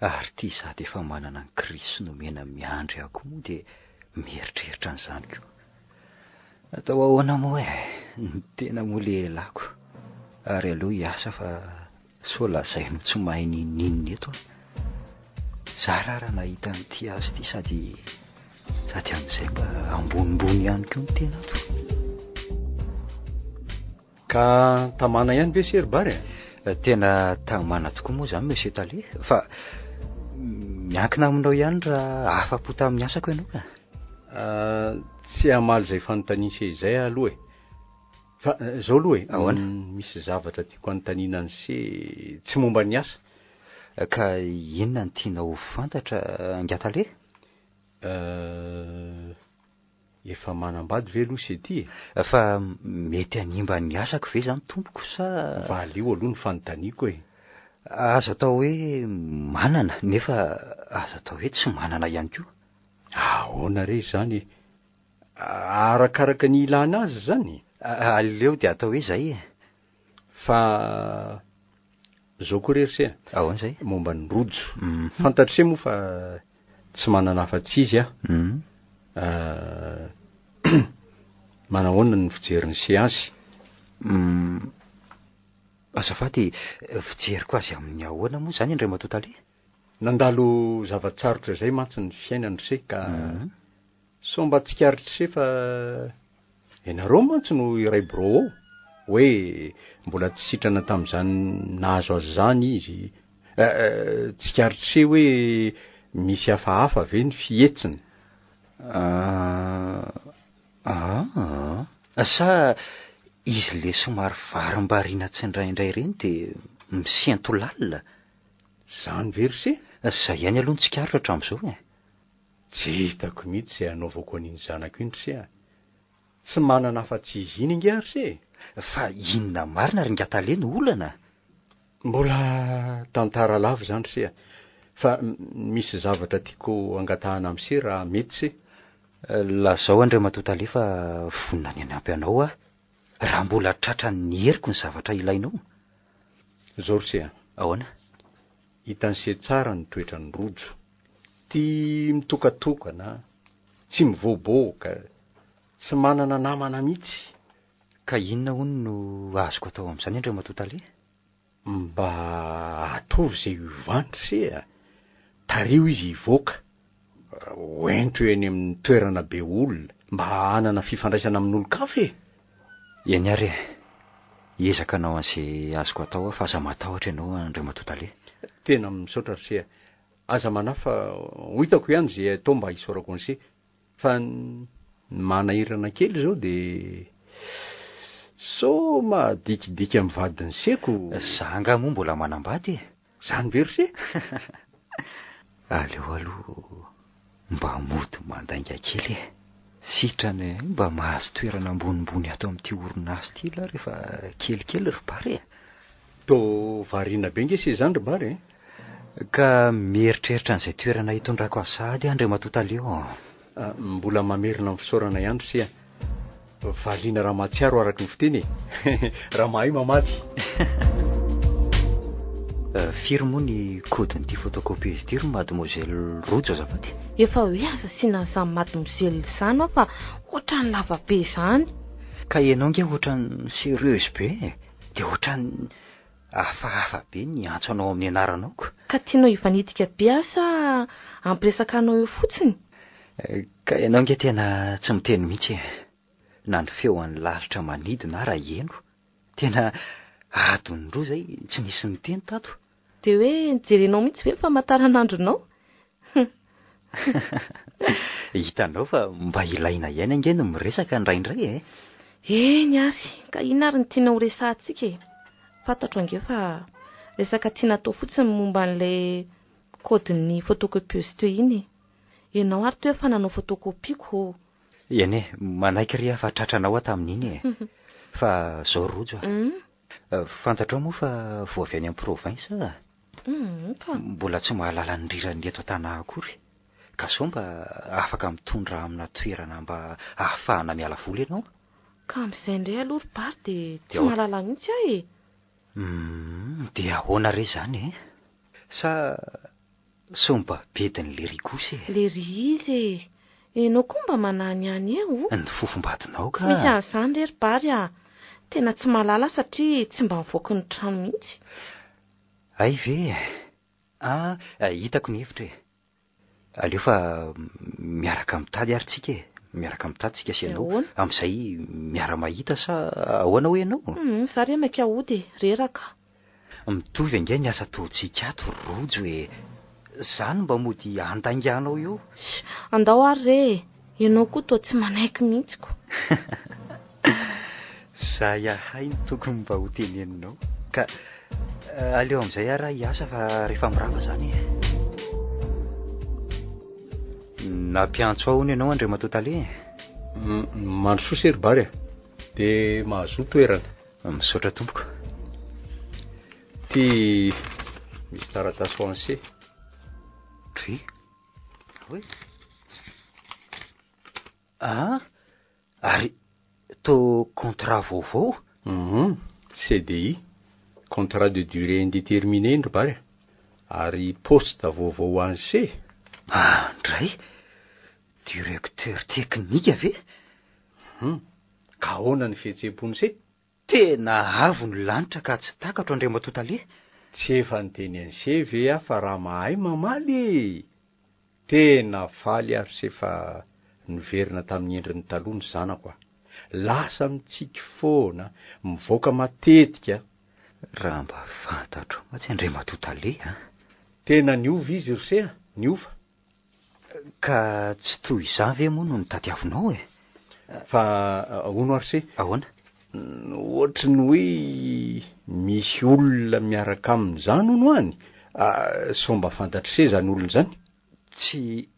ary ty za de efa manana ny krisy nomena miandry ako moa de mieritreritra an'izany ko atao ahoana moa ny tena moa le lako ary aloha hiasa fa so lazay no tsy mahay ninnininy eto za raha nahita nyty azy ty sady amin'izay mba ambonimbony ihany ko ny tena ato ka tamana ihany ve Ser Bar tena tamana tokoa moa zany monsieur Tale fa miankina aminao ihany raha afa-po tamin'ny asako ianao ka tsy hamaly zay fanontaniana izay aloha fa zao aloha ahoana misy zavatra tiako anontaniana ny se tsy momba ny asa ka inona ny tianao fantatra Angatale efa manambady ve aloha se ty fa mety hanimba ny asako ve zany tompoko sa valeo aloha ny fanontaniako azo atao hoe manana nefa azo atao hoe tsy manana ihany koa ahoana re zany arakaraka ny ilana azy zany aleo de atao hoe zay fa zao koa rery se ahoana zay momba ny rojo fantatry se moa fa tsy manana afa-tsy izy manahoana ny fijeriny seansy azafady fijeriko azy amin'ny ahoana moa zany indray matotale nandalo zavatsarotra zay mantsy ny fiainany se ka so mba tsikaritry se fa ianareo mantsy no iray bro hoe mbola tsy sitrana tamin'izany nahazo azy zany izy tsikaritry se hoe misy hafahafa ve ny fietsiny sa izy le somary varim-bariana tsy indraindray reny de misiantolalina zany very se zay ihany aloha ny tsikaritra hatramin'izao tsy hitako mihitsy zay anaovako an'iny zanako indry se tsy manana afa-tsy izy iny ingary se fa inona marina ry Ngatale ny olana mbola tantara lavo zany se fa misy zavatra tiako angatahana am'se raha mety se lazao andray matotale fa vonina ny anampy anao raha mbola tratra ny heriko ny zavatra ilainao zao ry se ahoana hitan'ny se tsara ny toetra ny rojo ty mitokatokana tsy mivoaboaka tsy manana namana mihitsy ka inona hono no azoko atao amin'izany andray matotale mba ataovy zay ivantry se tario izy ivoaka oento eny amin'ny toerana be olona mba hanana fifandraisana amin'olo-kafe eny ary ezaka anao an'izay azoko atao fa aza matahotra ianao andray matotale tena misaotra ry se aza manafa ho hitako ihany zay atao mba hisaorako an'se fa manahirana kely zao de so madikidika mivadiny seko. Zanga moa mbola manambady e. Zany verse aleo aloha mba mody mandainga kely e. Sitrany mba mahazo toerana ambonimbony ato amin'ity orinasa ity la rehefa kelikely ry bary e. To variana be nge se zany ry bary ka mieritreritra an'izay toerana hitondrako asady andre matotaleo. Mbola mamerina amin'ny fisaorana ihany sia variana raha matsiaro araky ny fiteny raha mahay mamaty. Firy moa ny kodin'ity photocopieuse ity ry mademoiselle Rojo azafady? Efa hoe aza sinan'izany mademoiselle izany fa ohatrany lava be izany. Ka ianao nge ohatrany sérieuse be dia ohatrany hafahafa be ny antso anao amin'ny anaranaoko. Ka tianao ivanitika be asa ampiresaka anao eo fotsiny? Ka ianao nge tena tsy miteny mihitsy e. Na ny feo an'ny lalitra manidina raha eno. Tena adony roa zay tsy nisy niteny tato. Dia hoe nijerenao mihitsy ve famantaranandronao? Hitanao fa mba ilaina ihany ange no miresaka indraindray e. Eny ary, ka ina ary ny tiana ho resahantsika e. Fantatro ange fa resaka tiana atao fotsiny momba an'ilay kodin'ny photocopieuse teo iny. Ianao ary teo efa nanao fotokopiako. Eny e, manaiky ry afa tratranao atamin'iny e. Fa zao Rojo fantatrao moa fa vao avy any amin'ny province mbola tsy mahalala ny rirany eto an-tana akory. Ka sao mba afaka mitondra amina toerana mba ahafahana miala voly ianao? Ka amin'izay indray aloha ry bary dia tsy mahalala mihitsy aho e. Dia ahoana re zany e? Sa mba bediny le rikosy e? Le ry izy e. Ianao koa mba manany any eo. Ny fofombadinao ka. Misy an'izany re ry bary tena tsy mahalala satria tsy mba mivoaka ny trano mihitsy. Ay ve? Hitako ny hevitra e. Aleo fa miaraka mitady ary tsika e. Miaraka mitady tsika sy ianao. Amin'izay miara-mahita sa ahoana ho ianao? Za re maika hody reraka. Mitovy ange ny asa ataontsika ato Rojo e. Zany mba mody andanganao eo. Andao ary re. Ianao koa toa tsy manaiky mihitsiko. Za yahay ny tokony mba ho teneninao. Ka aleo amin'izay ara hiasa fa rehefa mirava zany e. Nampiantso ahoana ianao andre matotale? Mandrosoa se ry bary dia mahazo toerana. Misaotra tompoko. Ty misy taratasy ho anse. Tri? Hoe? Ary to contrat vaovao? CDI, contrat de durée indéterminée ry bary ary poste vaovao ho anse. Ndray directeur technique ve? Ka ahoana ny fihetseham-pony se? Tena avo ny lanitra ka tsy takatro andre matotale. Tsy efa niteny anse ve fa raha mahay mamaly. Tena faly ary se fa niverina tamin'ny endriny taloha ny zanako lasa mitsiky foana mivoaka matetika. Raha mba fantatro matsy andre matotale tena niova izy ry se niova. Ka tsy toy izany ve moa no nitadiavinao e? Fa ahoana ary se? Ahoana? Ohatry ny hoe misy olona miaraka amin'izany hono any. So mba fantatry se zany olona zany? Tsy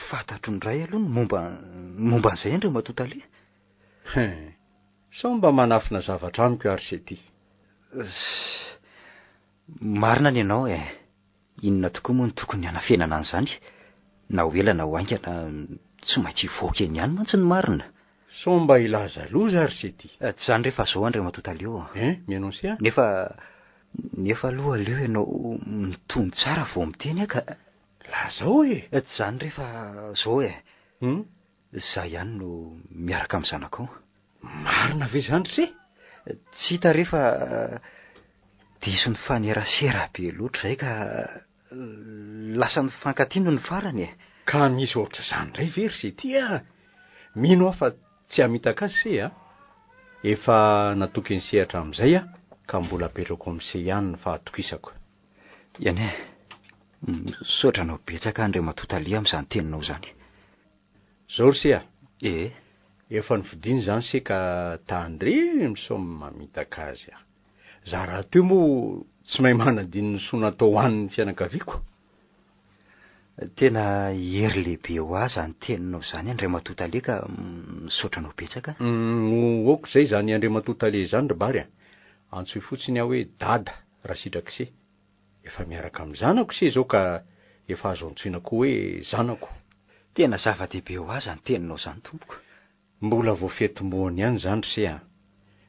fantatro ndray aloha momba an'izay andre matotale. So mba manafina zavatra amiko ary se ty. Marina ny ianao e. Inona tokoa moa ny tokony hanafenana an'izany? Na ho ela na ho aingana tsy maintsy hivoaka eny ihany mantsy ny marina. So mba ilaza loza ary se ty. Tsy zany rehefa zao andre matotale eo. Mianao se Nefa aloha aleo ianao mitony tsara vao miteny ka lazao e. Tsy zany rehefa zao e. Za ihany no miaraka amin'ny zanakao. Marina ve zany se? Tsy hita rehefa diso ny fanerasera be loatra zay ka lasa ny fankatiano ny farany e. Ka misy ohatra zany ndray very se ty mino aho fa tsy hamitaka azy se efa natoky ny sehatra amin'izay ka mbola apetrako amin'ny se ihany ny fahatokisako. Iany sotranao betsaka andre matotale amin'izany teninao zany. Zao ry se efa nividiny zany seka tandre misomy mamitaka azy a. Za raha teo moa tsy mahay manadiny ny soa natao hoan'ny fianakaviako. Tena hery lehibe ho azy ny teninao zany Andriamatotale ka misaotranao betsaka. Oko zay zany Andriamatotale zany ry bary a. Antsoy fotsiny aho hoe dada raha Sidrakise. Efa miaraka amin'ny zanako se zao ka efa azo antsoina koa hoe zanako. Tena zava-dehibe ho azy ny teninao zany tompoko. Mbola voafetim-boany ihany zany se a.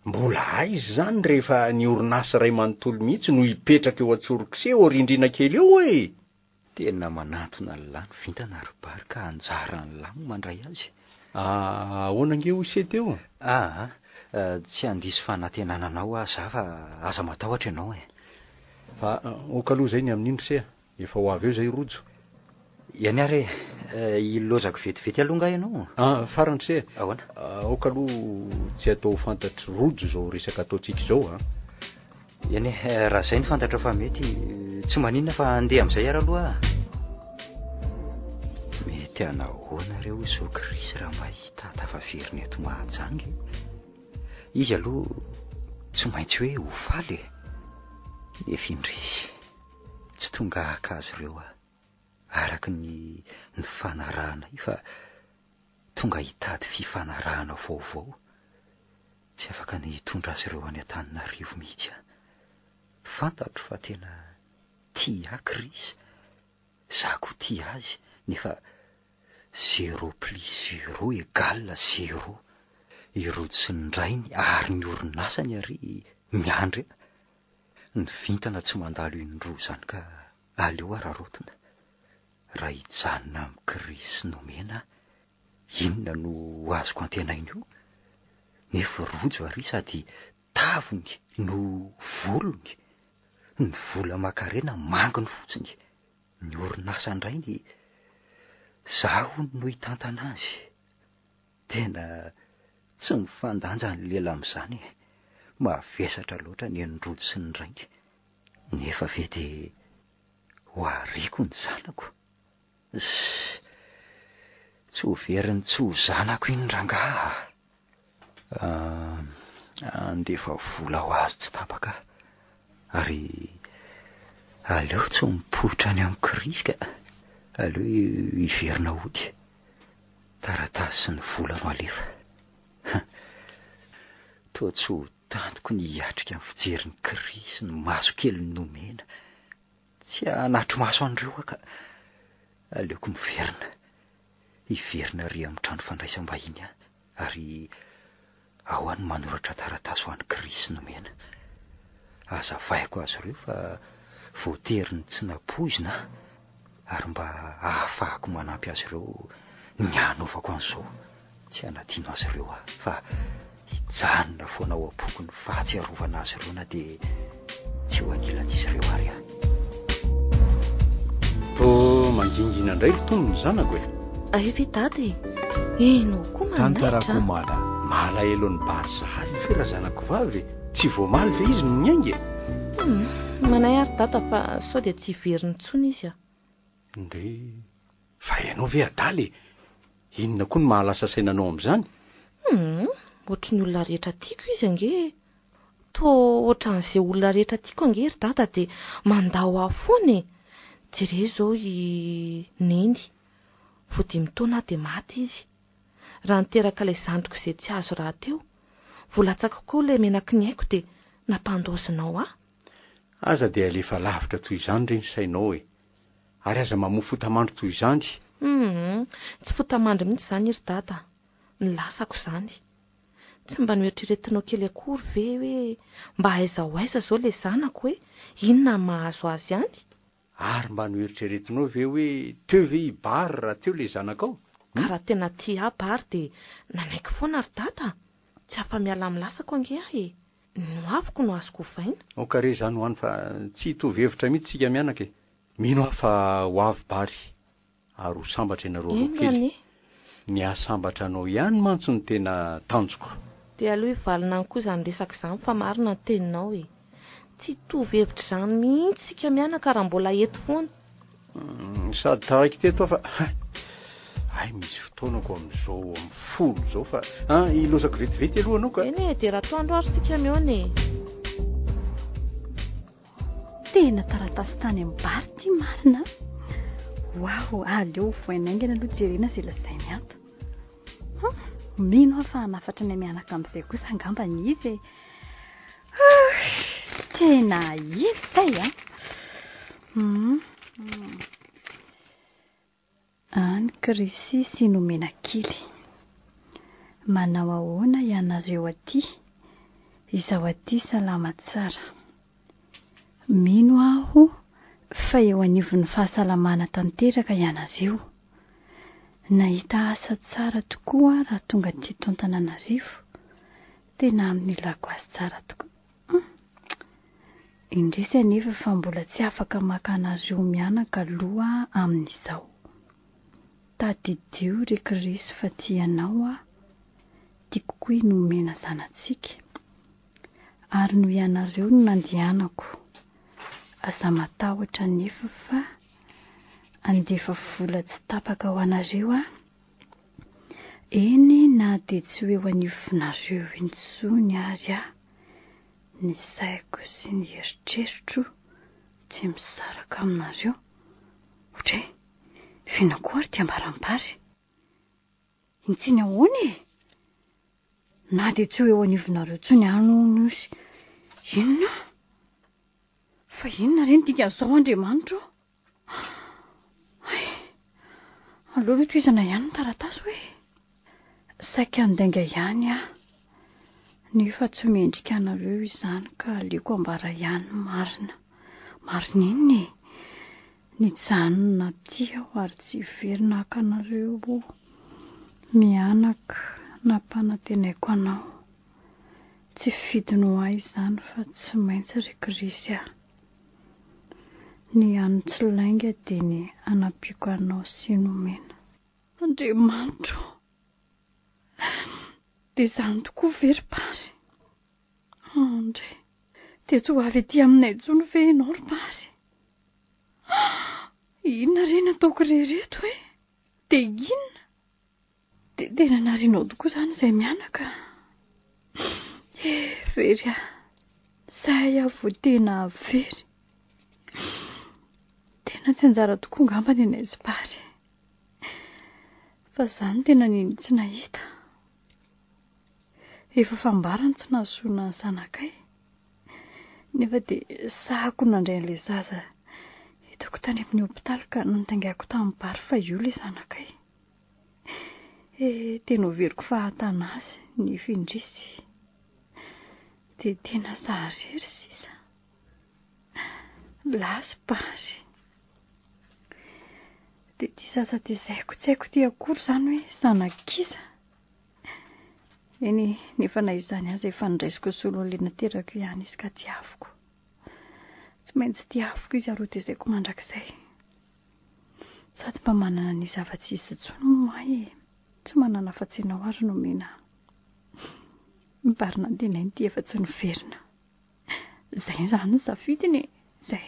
Mbola aizy zany rehefa ny orinasa ray manontolo mihitsy no hipetraka eo Antsorokise ao rindrina kely eo e. Tena manatona ny lany vintana ry bary ka anjara ny lamo mandray azy. Ahoana nge ho se teo? Tsy handiso fanantenana anao aza fa aza matahotra ianao e. Fa okaloha zay ny amin'indro se efa ho avy eo zay rojo. Iany ary ilozako vetivety alonga ianao. Farany se. Ahoana? Okaloha tsy atao fantatry rojo zao resaka ataotsika zao Iany raha zay ny fantatra fa mety tsy maninona fa andeha amin'izay ara aloha. Mety anahoanareo izao Krisy raha mahita tafaveriny eto Mahajangy. Izy aloha tsy maintsy hoe ho faly nefa indrisy tsy tonga haka azy ireo araky ny fanarahana fa tonga hitady fifanarahana vaovao. Tsy afaka ny hitondra azy ireo any Antananarivo mihitsy. Fantatro fa tena tia Krisy. Za koa tia azy nefa 0 + 0 = 0. Irody sy ny rainy ary ny orinasany ary miandry. Ny vintana tsy mandalo indroa zany ka aleo ararotina. Raha hijanona amin'ny Krisy nomena, inona no azoko antenaina io? Nefa rojo ary sady tavony no volony. Ny vola makarena manginy fotsiny. Ny orinasa indrainy zaho no hitantana azy. Tena tsy mifandanja ny lela amin'izany. Mavesatra loatra ny rojo sy ny rainy. Nefa vety ho ariko ny zanako. Tsy ho veriny tsy ho zanako iny rangaha. Andefa vola ho azy tsy tapaka. Ary aleo tsy mipoitra any amin'ny Krisy ka aleo hiverina ody. Taratasy sy ny vola no alefa. Toa tsy ho tantoko ny hiatrika amin'ny fijerin'ny Krisy ny maso kely nomena. Tsy hanatro maso andreo ka aleoko miverina. Hiverina ry amin'ny trano fandraisam-bahiny ary ao any manoratra taratasy ho an'ny Krisy nomena. Azavaiko azy ireo fa voatery ny tsy napoizina ary mba ahafahako manampy azy ireo ny hanaovako an'izao. Tsy hanadino azy ireo fa hijanona foana ao am-poko ny fahatsiarovana azy ireo na dia tsy ho anilan'izy ireo ary mangingina indray tony ny zanako Efa dady eno koa tantarako mala malahelo ny bary sahary fe raha zanako vavy tsy voamaly ve izy no miainga manay ary data fa sao dia tsy veriny tsony izy ndre fa ianao ve adaly inona koa ny mahalasa sainanao amin'izany ohatry ny olona rehetra tiako izy ange to ohatran'izay olona rehetra tiako ange ry data dia mandao afoany jere zao i Neny vao 5 taona dia maty izy raha niteraka ilay zandriko izay tsy azo raha teo volatsaka koa ilay menaky ny haiko dia nampandrozinao aza dia alefa lavitra toy izany reny sainao ary aza mamoa fotamandry toy izany tsy fotamandry mihitsy izany ry data ny lasako izany tsy mba noeritreretinao kely akory ve hoe mba aiza ho aiza zao ilay zanako hoe inona mahazo azy any ary mba noeritreretinao ve hoe teo ve ibary raha teo ilay zanakao raha tena tia bary dia nanaiky foana ry data tsy afa-miala amin'ny lasako ange no avoko no azoko vaina okare izany ho any fa tsy hitovy hevitra mihitsy tsika mianaka mino aho fa ho avy bary ary ho sambatra ianareo roakely ny ahasambatra anao ihany mantso ny tena tanjoko dia aloha hivalina any koa izany resaka izany fa marina ny teninao tsy hitovy hevitra izany mihitsy tsika mianaka raha mbola eto foana sady taraiky teto fa ay misy fotoanako amin'izao amin'ny folo zao fa ilosako vetivety aloha anao ka eny dia raha toandro ary sika mione tena taratasy tany amin'ny bary ty marina wow aleo voainaingana aloha jerena zay lazainy ato mino aho fa nafatra ny mianaka amin'izay kosa angambany izy tena izay any Krisisy nomena kily manao ahoana ianareo aty izao aty salama tsara mino aho fa eo anivon'ny fahasalamana tanteraka ianareo nahita asa tsara tokoa raha tonga teto Antananarivo tena amin'ny lako azy tsara tokoa indrisy anefa fa mbola tsy afaka maka anareo mianaka aloha amin'izao tadidio ry Krisy fa tianao tiako koa nomena zanatsika ary no ianareo no nandehanako aza matahotra nefa fa andefa vola tsy tapaka ho anareo eny na dia tsy hoe anivonareo intsony ary ny saiko sy ny eritreritro tsy misaraka aminareo ohatry finakoa ary tiambarambary intsiny ahoany na dia tsy hoe anivonareo tsony ano sy inona fa inona reny dikan'izao Andriamanitra aleo ve toizana ihany ny taratasy hoe saika andainga ihany nefa tsy mendrika anareo izany ka aleko ambara ihany marina iny nijanona ty aho ary tsy verina haka anareo mianaka nampanatenaiko anao tsy fidiny ho ahy izany fa tsy maintsy ry Krisy ny any tsy lainga dia ny anapiako anao sy nomena Andriamanitra dia izany tokoa very-pary andre dia tsy ho avy etỳ aminay intsony ve ianao ry-pary inona reny ataoko rehereto dia inona dia tena narinao tokoa izany izay mianaka very zahay avo tena very tena tsy anjara tokoa ngambany anay sy pary fa izany tena niny tsy nahita efa fambarany tsy nahazoana ny zanakay nefa dia sahako nandray an'ilay zaza hitako tany amin'ny hopitaly ka nitaingako tamin'ny bary fa io ilay zanakay tena overiko fahatana azy ny findrisy dia tena saharery sisa lasy pary dia ty zaza dia zaiko tsy haiko ty akory izany hoe zanakiza eny nefa na izany azy efa niraisiko solo alena teraka ihany izy ka tiaviko tsy maintsy tiaviko izy aroa dia zaiko mandrakizay sady mba manana ny zava-tsisy tsony moay tsy manana afa-tsinao ary nomena mibarina andenainy ty efa tsy niverina zay izany ny safidiny zay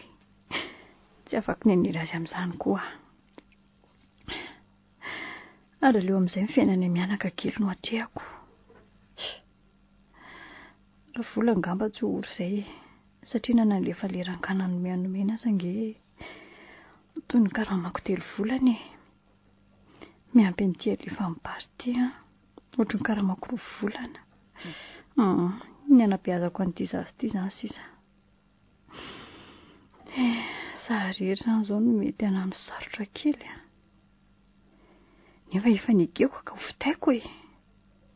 tsy afaka ny aniry azy amin'izany koa ary aleo amin'izay ny fiainana mianaka kely no hatrehako raha vola angamba tsy ho ory izay satria nanalefa leran-kana nomena sange toy ny karamako 3 volany miampy an'ity alefa mibary ty ohatry ny karamako 2 volana ny anabeazako an'ity zazy ity izany sisa saharery izany izao no mety anano sarotra kely nefa efa nigeko ka hofitaiko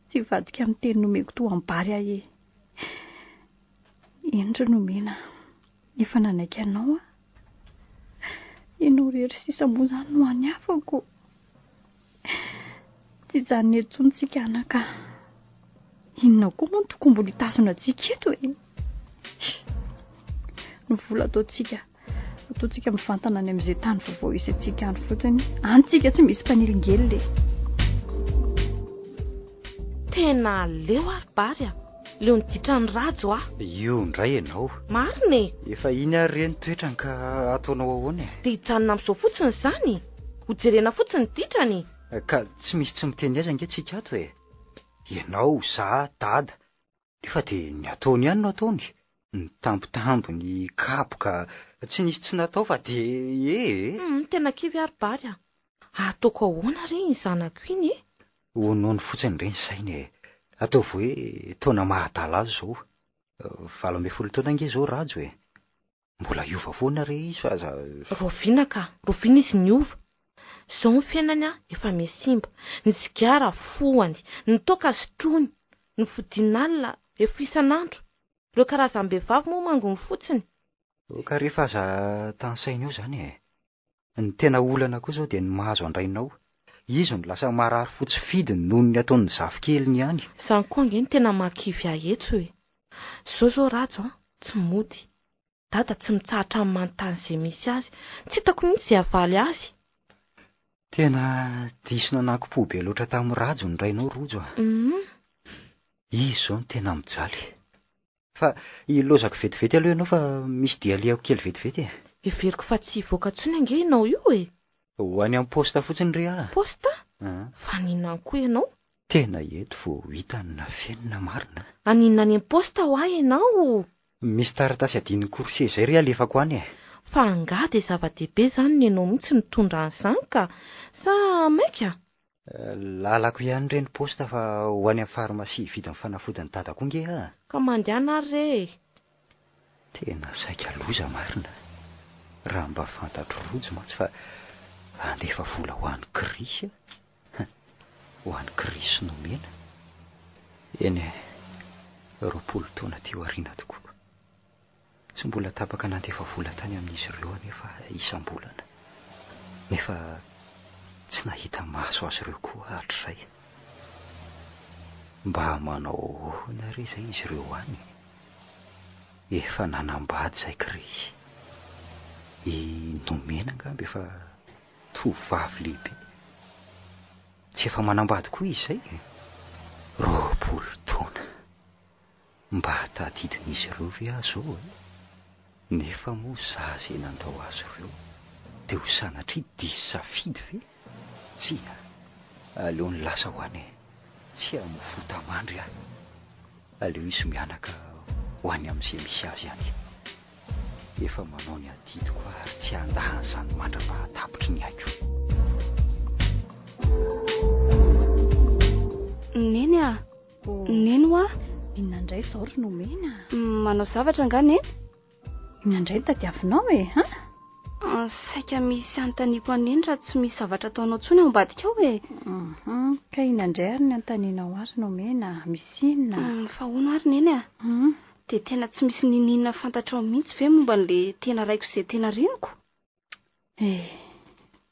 tsy vadika amin'ny teny nomeko to ambary ahy endry nomena efa nanaiky anao ianao rery sisa moa izany no any afako tsy janony etsontsika anaka inona koa moa no toko mbola hitasona antsika eto ny vola ataontsika mivantana any amin'izay tany vaovao isy antsika any fotsiny antsika tsy misy mpanilingely tena leo ary bary leo niditra ny rajo io ndray ianao marina efa iny ary reny toetrany ka ataonao ahoana dia hijanona amin'izao fotsiny izany ho jerena fotsiny ditrany Ka tsy misy tsy miteny aiza ange-tsika ato e. Ianao, za, dada. Nefa dia ny ataony ihany no ataony. Ny tampotampo, ny kapoka, tsy nisy tsy natao fa dia tena kivy aribary a. Ataoko ahoana reny zanako iny e? Honono fotsiny reny sainy e. Atao hoe taona mahadala azy zao. 12 taona ange zao rajo e. Mbola iova foana re izy fa Roviana ka, roviana izy ny ova. Zao ny fiainany efa mesimba. Ny sigara foany, ny toaka sotrony, ny fodinalina efa isan'andro. Ireo karazam-behivavy moa mangony fotsiny. Ka rehefa aza tansaina eo zany e. Ny tena olana koa zao dia ny mahazo andrainao. Izy no lasa marary fotsy fidiny noho ny ataon'ny zafikeliny ihany. Zany koa nge ny tena makivy ahetso e. Zao rajo tsy mody. Dada tsy mitsahatra amin'ny manontany izay misy azy. Tsy hitako mihitsy izay avaly azy. Tena diso nanankom-po be loatra tamin'ny rajo ny rainao rojo a. Izy zao ny tena mijaly. Fa ilozako vetivety aloha ianao fa misy dia liako kely vetivety e. Everiko fa tsy voaka tsony ange ianao io e. Ho any amin'ny posta fotsiny re a. Posta? Fa ninona koa ianao? Tena eto vao hita na fenina marina. Aninona any amin'ny posta ho ahy ianao? Misy taratasy adin'ny korse zay re alefako any e. Fa anga dia zava-dehibe zany ny ianao mihitsy mitondra an'izany ka. Sa maika? Lalako ihany reny posta fa ho any amin'ny farmasia vidin'ny fanafodiny dadako nge a. Ka mandehana re. Tena saika loza marina. Raha mba fantatro rojo mantsy fa andefa vola ho an'ny Krisy. Ho an'ny Krisy nomena. Eny 20 taona teo aoriana tokoa. Tsy mbola tapaka nandefa vola tany amin'izy ireo nefa isam-bolana. Nefa tsy nahita maso azy ireo koa hatrizay. Mba manao ahoana re izay izy ireo any. Efa nanambady izay Krisy. I nomena angamby efa tovavy lehibe. Tsy efa manambady koa izay. 20 taona. Mba tadidin'izy ireo ve azo ao e? Nefa moa za izay nandao azy ireo dia ho sanatria diso safidy ve? Tsy, aleo ny lasa ho any tsy amofota-mandry aho. Aleo izy mianaka ho any amin'izay misy azy ihany. Efa manao ny adidiko ary tsy andahan'izany mandra mba hatapitry ny haiko. Neny a? Neny ho a? Inona indray zao ry nomena? Manao zavatra nga neny? Inona indray no tadiavinao e? Saika misy anontaniako aneny raha tsy misy zavatra ataonao tsony ao ambadika ao e. Ka inona indray ary ny anontanianao ary nomena? Misy inona? Fa hono ary neny a? Dia tena tsy misy ninina fantatrao mihitsy ve momba n'le tena raiko izay tena reniko?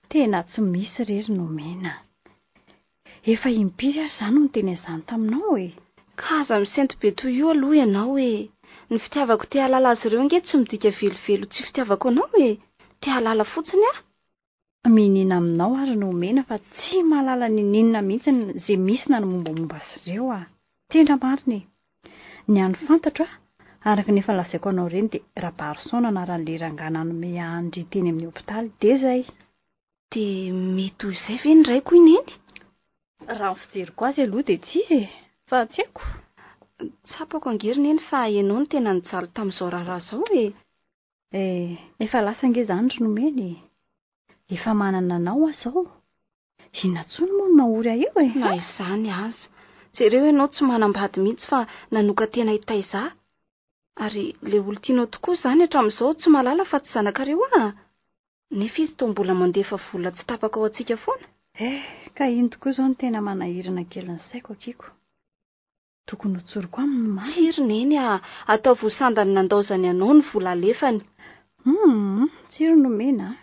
Tena tsy misy rery nomena. Efa impiry ary izany no teny izany taminao e. Ka aza misento be toy io aloha ianao e. Ny fitiavako te halala azy ireo nge tsy midika velivelo tsy fitiavako anao e. Te halala fotsiny a? Minina aminao ary nomena fa tsy mahalala ny ninina mihitsy izay misy na ny mombamomba azy ireo a. Tena marina. Ny any fantatra araka ny efa lazaiko anao ireny dia raha-Barsaona anaran'ilay rangahy nanome andry teny amin'ny hopitaly dia izay. Dia mety ho izay ve ny raiko iny eny? Raha ny fijeriko azy aloha dia tsy izy fa tsy haiko. Tsapako angerina eny fa ianao no tena nijaly tamin'izao raharaha izao e. Efa lasa ange izany ry nomena. Efa manana anao aho izao. Inona tsony moa no mahory ahy eo e? Na izany aza. Jereo ianao tsy manambady mihitsy fa nanoka tena hitaiza. Ary le olo tianao tokoa izany hatramin'izao tsy malala fa tsy zanakareo a. Nefa izy toa mbola mandefa vola tsy tapaka ao antsika foana. Ka iny tokoa izao no tena manahirana kely ny saiko akiko. Tokony ho tsoriko aminy mamy. Tsiry neny a, atao voasandany nandaozany anao ny vola alefany. Tsiry nomena.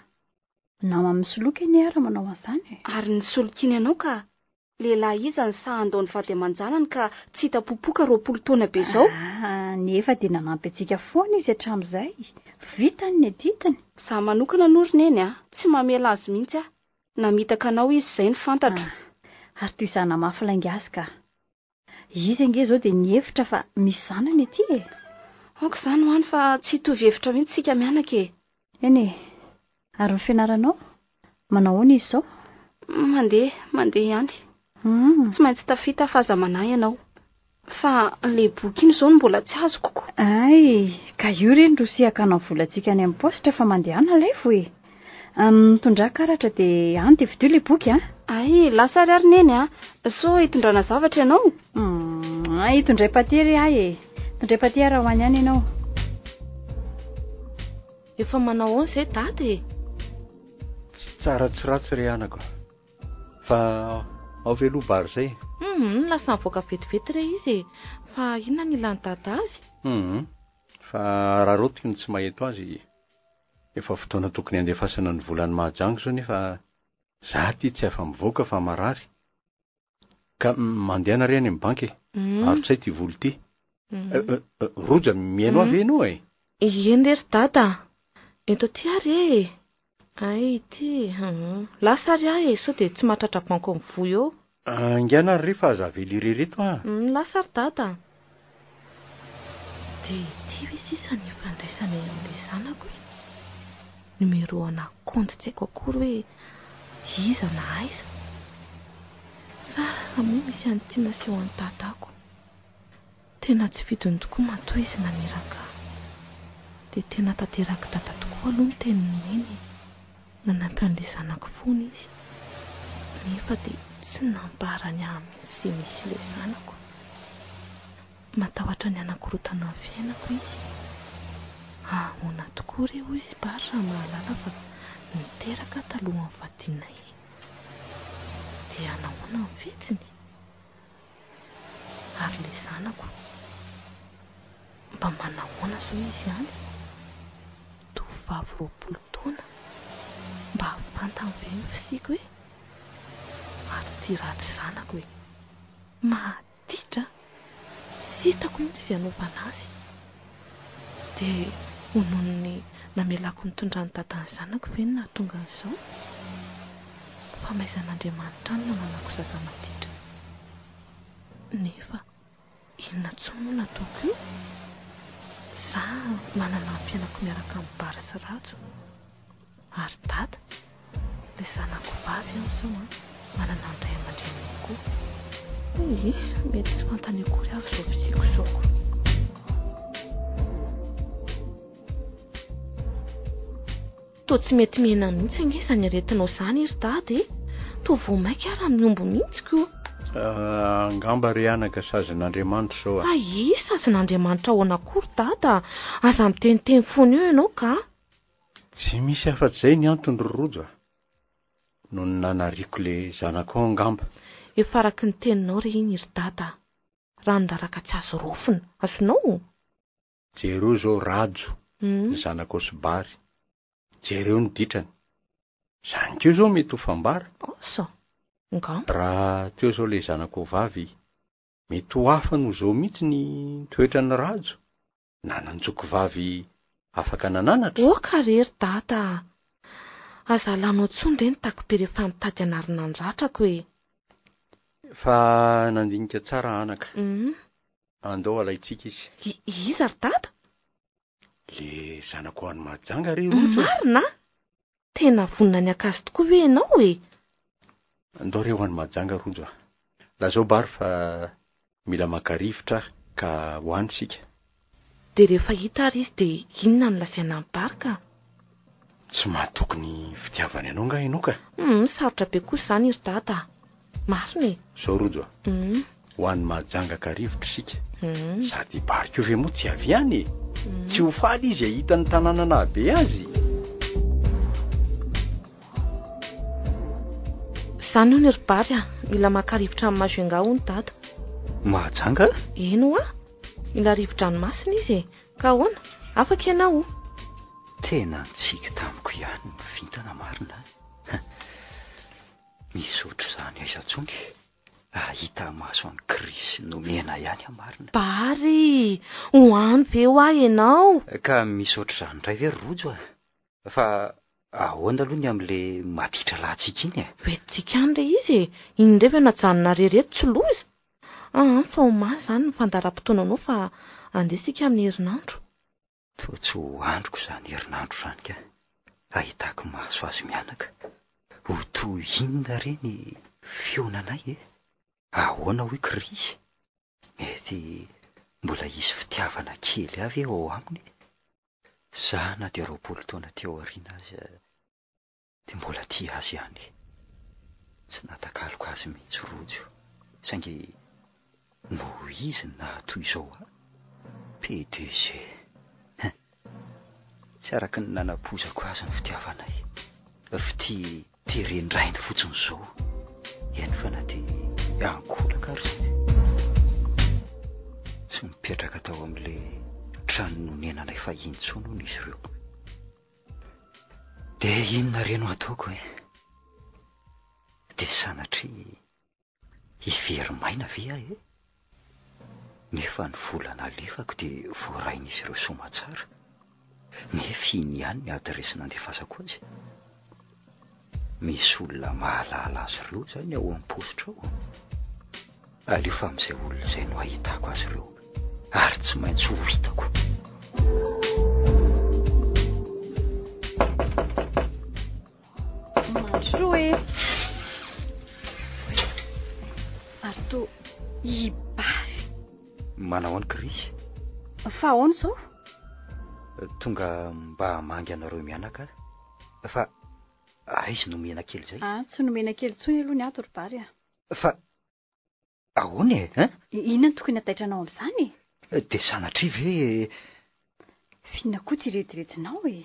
Nama misoloky eny ara manao an'izany. Ary nisolokiany ianao ka. Lehilahy iza ny sahandao ny vady aman-janany ka tsy hita popoka 20 taona be izao. Nefa dia nanampy antsika foana izy hatramin'izay. Vitany ny aditany. Za manokana nory neny a, tsy mamela azy mihitsy a. Namitaka anao izy izay ny fantatra. Ary toy izana mafilaingy azy ka. Izy ange izao dia nihevitra fa misy zanany ety e. Aoka izany ho any fa tsy hitovy hevitra mihitsy sika mianaka e. Eny e. Ary ny fianaranao? Manao ahoana izy izao? mandeha ihany. Tsy maintsy tafita fahazamana ianao. Fa le boky iny izao mbola tsy azo koko. Ay, ka io reny rosiaka na volantsika any amin'ny positra fa mandehana lefo e. Mitondra karatra dia any dia vidio le boky Ay, lasa ariary neny so hitondrana zavatra ianao? Hitondray patery e. Hitondray patery ho any ianao. Efa manao ahoana izay dady? Tsy tsara tsy ratsy ry anako. Fa ao velobary zay. Lasa mivoaka vetivety re izy fa inona ny ilany dada azy? Fa raha rotiko ny tsy mahito azy, efa fotoana tokony andefasana ny volany mahajango zao nefa za ty tsy afa mivoaka fa marary. Ka mandehana ry any amin'ny banky ary tsy ty volo ty. Roja mihaino avy ianao e? Eny ry dada. Eto ty ary Ay ty lasa ary so dia tsy mahatratra banko amin'ny voy eo. Ingana ry fa aza vely reto lasa ry dada. Dia ty ve sisa ny fandraisana amin'ilay zanako e? Numero ana compte tsy haiko akory hoe iza na aiza. Sa moa misy antiana sy eo any dadako. Tena tsy vidiny tokoa matoa izy naneraka. Dia tena tanteraka dada tokoa aloha ny teniny eny. Nanampy an'ilay zanako foana izy. Nefa dia tsy namparany amin'ny sy misy ilay zanako. Matahotra ny anakorotana ny fiainako izy. Ahoana tokoa re izy barra mahalala fa niteraka talohan'ny vadinay. Dia anahoana ny vetsiny? Ary ilay zanako mba manahoana zao izy any? Tovavy 20 taona. Mba hafantany ve ny fisiako hoe? Ary ty ratsy zanako hoe mahatitra hitako mihitsy anaovana azy. Dia nohon'ny namelako nitondrany dadany zanako ve ny nahatonga an'izao? Fa maizan'Andriamanitra any nananako zaza matitra. Nefa inona tsoa moa nataoko io? Za manana ny mpianako miaraka amin'ny bary sy ratso. Ary dada, ilay zanako vavy amin'izao manana andray aman-dreny koa. Mety tsy fantany akory avy izao fisiako izao. Toa tsy mety mihena mihitsy angesa ny aretinao izany ry dady. Toa vao maika ary miombo mihitsy koa. Angamba ry anaka sazan'Andriamanitra zao sazan'Andriamanitra ao anakory dada. Aza miteniteny foana eo ianao ka? Tsy misy afa-tsy izay ny antony ry rojo. No nanariako le zanako angamba. Efa araky ny teninao ry iny ry dada. Raha ndaraka tsy azo rofina, azonao? Jereo zao rajo, ny zanako sy bary. Jereo ny ditrany. Zany keo zao mety ho fambara. Ngamba. Raha teo zao le zanako vavy, mety ho hafa no zao mihitsy ny toetra ny rajo. Nananjoko vavy afaka nananatra. Ka ry dada. Aza lanao tsony re ny takobe rehefa mitady anarina ny ratrako e. Fa nandinika tsara anaka. Andao alaitsika izy. Iza ry dada? Le zanako ho any majanga ry rojo. Marina? Tena vonina ny akazy tokoa ve ianao e? Andao re ho any majanga rojo. Lazao bary fa mila maka rivotra ka hoany sika. Dia rehefa hita ary izy dia inona ny lasaina mibarika? Tsy mahatokony fitiavana ianao nga ianao ka? Sarotra be kosa izany ry dada. Marina e. Zao rojo. Ho any majanga ka rivotra sika. Sady barika io ve moa tsy avy any e. Tsy ho faly izy ahita ny tanàna nahabe azy. Izany io ny ry bary mila maka rivotra amin'ny mazoenga ho ny dada. Majanga? Eno mila rivotra ny masina izy ka ahoana? Afaka ianao? Tena ntsika tamiko ihany ny vintana marina. Misaotra izany aiza tsony. Ahita maso any Krisy nomena ihany marina. Bary, hoany ve ho ianao? Ka misaotra izany indray ve rojo fa ahoana aloha ny amin'le maditra lahtsika iny Hoentsika any re izy iny ndray ve najanona rereto tsy loza. Fa omahy izany ny fandaram-potoananao fa andesika amin'ny herinandro. Toa tsy ho androko izany herinandro izany ka. Ahitako maso azy mianaka. ho toy inona reny feonanay e? Ahoana hoe Krisy? Mety mbola isy fitiavana kely avy eo ao aminy. Za na dia 20 taona teo aoriana azy dia mbola tia azy ihany. Tsy natakaloko azy mihitsy Rojo, saingy noho izy na toy izao PDG. Tsy araky ny nanapozako azy ny fitiavanay. Fity terendrainy fotsiny izao. Eny fa na dia ankolaka ary zany. Tsy mipetraka tao amin'ilay tranononenanay fahintsony hono izy ireo. Dia inona reno ataoko e? Dia sanatria hivery-maina ve aho e? Nefa ny volana alefako dia voarain'izy ireo somatsara. Nefa iny ihany ny adresy nandefasako azy. Misy olona mahalala azy ireo zany ao am-positra ao. Aleo fa amin'izay olona izay no ahitako azy ireo, ary tsy maintsy ho hitako. Mandro e ato ibary. Manao any Krisy? Fa ahoana izao? Tonga mba mangy anareo mianaka. Fa aizy nomena kely zay? Tsy nomena kely tsony aloha ny ato ry bary. Fa ahoana e? Inona ny tokony hataitranao amin'izany? Dia sanatria ve? Fina koa ty rediredinao e.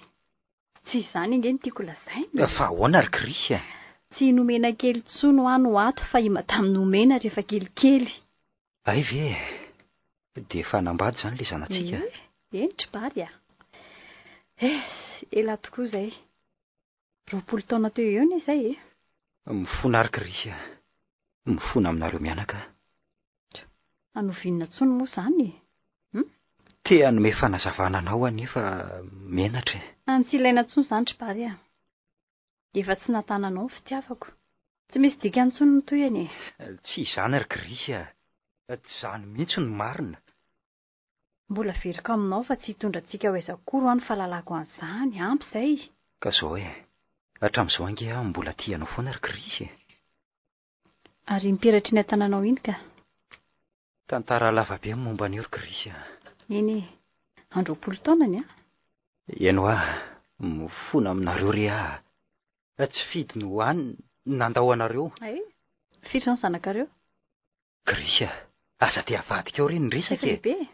Tsy izany inge ny tiako lazaina. Fa ahoana ry Krisy? Tsy nomena kely tsony ho any ho ato fa imatamy nomena rehefa kelikely. Ay ve? Dia efa nambady zany le zanatsika? Enitry bary ela tokoa izay. 20 taona teo eo ny izay e. Mifona ary Krisy. Mifona aminareo mianaka. Anovinina tsony moa izany. Te hanome fanazavana anao anefa menatra. Tsy ilaina tsony izany ry bary. Efa tsy natananao ny fitiavako. Tsy misy dikany tsony ny toyany. Tsy izany ry Krisy. Tsy izany mihitsy ny marina. Mbola veriko aminao fa tsy hitondrantsika ho aiza-koro any fahalalako an'izany. Ampy izay. Ka izao hatramin'izao ange mbola tianao foana ry Krisy. Ary miperatra iny an-tananao iny ka? Tantara lavabe momba an'io ry Krisy. Eny andro 20 taonany Eno mifona aminareo re tsy fidy no any nandao anareo. Firy izany zanakareo? Krisy aza te havadika ao reny ny resaka e.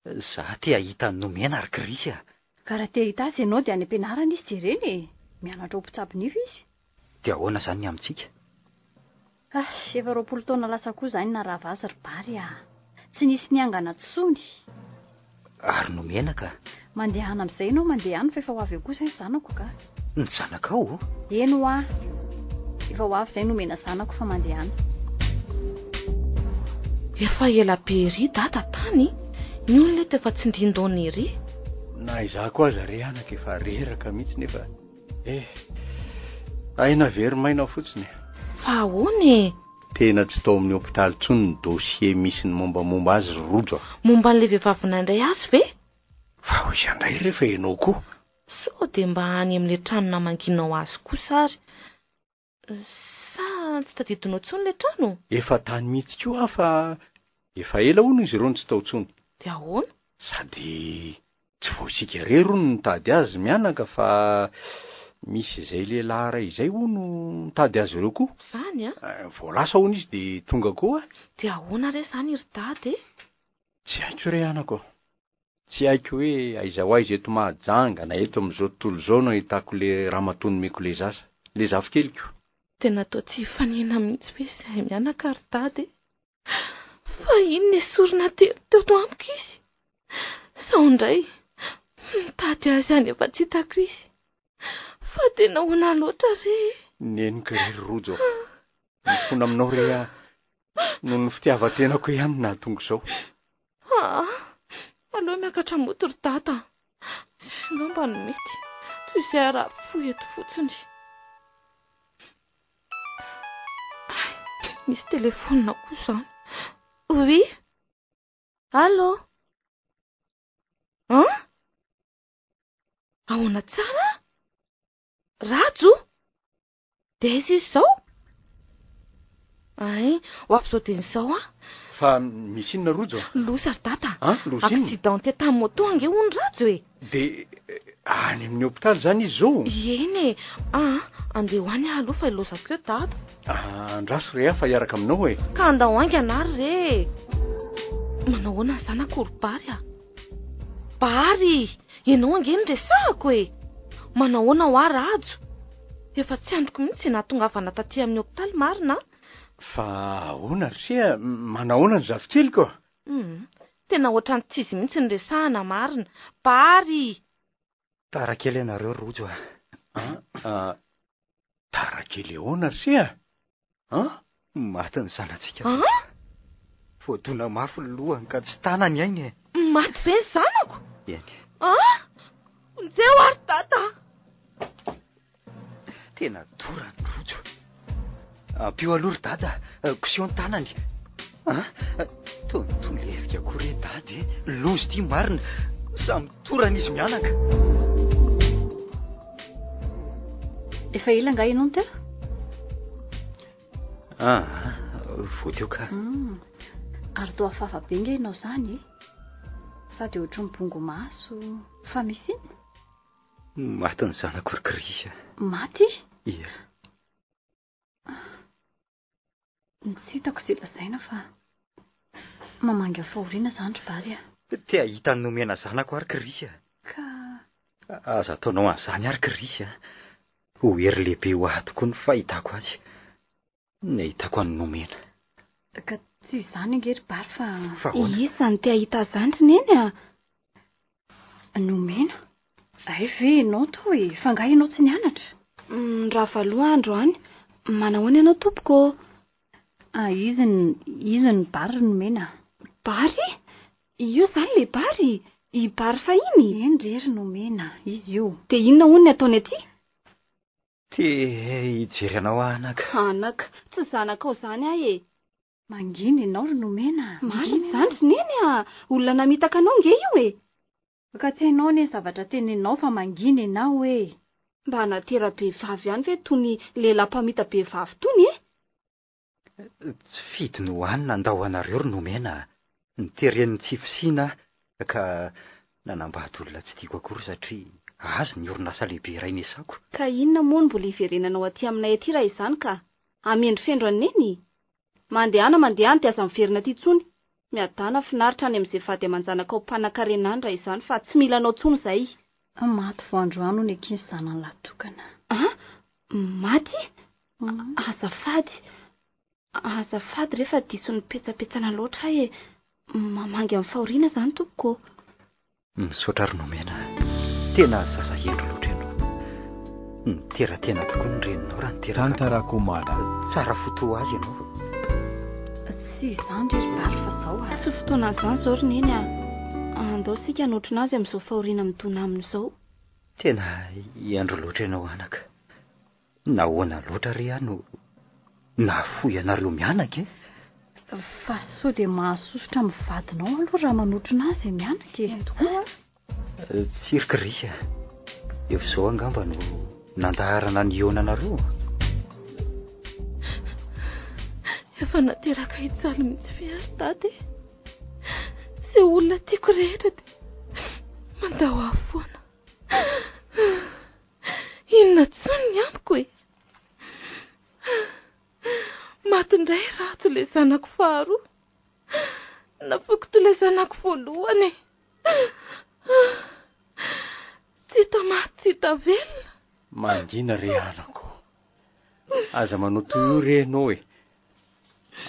Za te ahita ny nomena ry Krisy. Ka raha te ahita azy ianao dia any am-pianarana izy jereny. Mianatra ho mpitsabo-nify izy. Dia ahoana zany ny amintsika? Efa 20 taona lasa koa izany na rava azy ry bary. Tsy nisy niangana tsony. Ary nomena ka? Mandeha any amin'izay ianao mandeha any fa efa ho avy eo kosa ny zanako ka. Ny zanakao? Eno efa ho avy izay nomena zanako fa mandeha any. Efa ela be ry dada tany. Ny olona eto efa tsy ndrindaony ery. Na izaho koa aza re anaka efa reraka mihitsy nefa aina very-maina fotsiny. Fa ahoana Tena tsy tao amin'ny hôpitaly tsony ny dossier misy ny mombamomba azy Rojo. Momba n'ilay vehivavina indray azy ve? Fa ho izandray rehefa ianao koa. Sao dia mba any amin'ilay trano namanginao azy kosa ary. Sa tsy tadidinao tsony ilay trano? Efa tany mihitsy koa fa efa ela hono izy ireo tsy tao tsony. Dia ahoana? Sady tsy voasika rery hono nitady azy mianaka fa misy izay lehilahy ray izay hono nitady azy ireo koa. Zany voalasa hono izy dia tonga koa. Dia ahoana re zany ry dady? Tsy haiko re anako. Tsy haiko hoe aiza ho aiza eto mahajanga na eto amin'izao tontolo izao no ahitako le ramatoa nomeko le zaza. Le zafikeliko. Tena atao tsy hifanena mihitsy ve izahay mianaka ry dady? Fa ino ny sorona teo amiko izy? Sao indray mitady azy any efa tsy hitako izy. Fa tena hoana loatra re. Neniko re Rojo. Mifona aminao re noho ny fitiavan-tenako ihany nahatonga izao. Aleo miakatra moto ry dada. Ngamba no mety. Toy izay ara-fo eto fotsiny. Misy telefonina koa izany. Oui? Allô? Ahoana tsara? Rajo? De izy izao? Ay, ho avy de izao Fa misy inona Rojo? Losa ry data. Losa inona? Accidenté tamin'ny moto ange hono ratsy hoe. De any amin'ny hôpitaly zany izy zao? Eny andeha ho any aloha fa ilozako eo data. Andraso re fa hiaraka aminao e. Ka andao angy anary re. Manao ahoana ny zanako ry Bary Bary, ianao ange ny resahako e. Manao ahoana ho ary Rajo? Efa tsy androko mihitsy nahatongavana taty amin'ny hôpitaly marina. Fa ahoana ry manao ahoana ny zavikeliko? Tena ohatran'ny tsy izy mihitsy ny resahana marina. Bary! Tarakely ianareo Rojo Tarakely ahoana ry maty ny zanatsika. Voadona mafy ny lohany ka tsy tanany ainy e. Maty ve ny zanako? Eny. Onjeo ary tata. Tena dorany Rojo. Ampio aloha ry dada, koseho ny tanany. Tontolevika kory dady lozy ty marina, samy torana izy mianaka. Efa ela nga ianao teo? Voateo ka. Ary toa hafahafa be nge ianao zany e? Sady ohatry ny bongo maso, fa misy iny? Maty ny zanako ry Krisa. Maty? Ia. Tsy hitako izay lazaina fa mamangy amin'ny fahoriana zany ry Bary Tia hita ny nomena zanako ary Krisa. Ka aza ataonao an'izany ary Krisa. Ho hery lehibe ho ahy tokoa ny fahitako azy. Nahitako any nomena. Ka tsy izany ange ry Bary fa Isany tia hita zany ry neny nomena? Ay ve ianao to e, fa nga ianao tsy nianatra? Raha valoa andro any, manao any ianao tompoko? Izy ny Bary nomena. Bary? Io zany le Bary? I Bary fa iny? Eny rery nomena, izy io. De inona hono ny ataony aty? Hijery anao anaka. Anaka, tsy zanakao zany ahy e. Mangina ianao ry nomena. Marina zany ry neny olona namitaka anao nge io e. Ka tsy hainao ne zavatra teneninao fa mangina ianao e. Mba natera be vavy ihany ve tony lehilahy mpamita be vavy tony e? Tsy fidy no hanina andao anareo ry nomena. Niteren'ny tsy fisiana ka nanambady olona tsy tiako akory satria azy ny orinasa lehibe iray nesako. Ka inona moa no mbola hiverenanao aty aminay aty raha izany ka? Amendry fendro aneny. Mandehana de aza miverina aty tsony. Miadana finaritra any amin'izay vady aman-janakao mpanankarenany raha izany fa tsy mila anao tsony izay. Maty voandroano ny ankizy zanany latokana. Maty? Azafady rehefa diso ny petsapetsana loatra e. Mamangy amin'ny fahoriana zany tompoko. Misaotra ry nomena. Tena zaza endro loatra ianao. Niteratena tokoa ny reninao raha niteraka. Tantarako mala. Tsara foto azy ianao. Tsy izany ry Bary fa zao Tsy fotoana izany zao ry neny andao sika anotrina azy amin'izao fahoriana midona amin'izao. Tena iandro loatra ianao anaka. Nahoana loatra re no nafoy anareo mianaka e? Fa sao dia mahasosotra mivadinao aloha raha manotrina azy mianaka e. Tsy ry Krisa. Efa izao angamba no nandaharana ny eona anareo. Efa nateraka hitsaly mihitsy fiary dady. Izay olona tiako rehetra dia mandao afoana. Inona tsony ny amiko e? Maty indray Rajo ilay zanako faharoa. Nafoky toy ilay zanako voalohany. Tsy hita maty, tsy hita velona. Mangina re anako. Aza manoto io re anao e.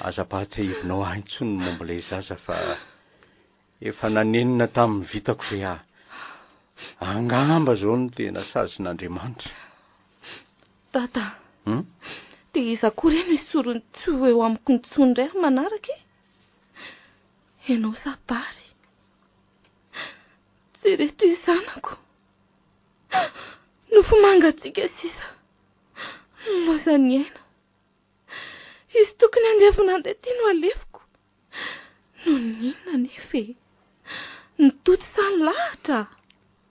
Aza pahatsahivinao ahy intsony momba ilay zaza fa efa nanenina tamin'ny vitako re ahy. Angamba zao no tena sazon'Andriamanitra. Tata. Dia iza koa re misy sorony tsy ho eo amiko ny tsony iray manaraka e? Ianao sa Bary? Jereto izanako. Nofo mangatsika sisa. Loza ny aina. Izy tokony andevina andeha ty no alefiko. No ninona nefa e? Nitoty sa lahatra.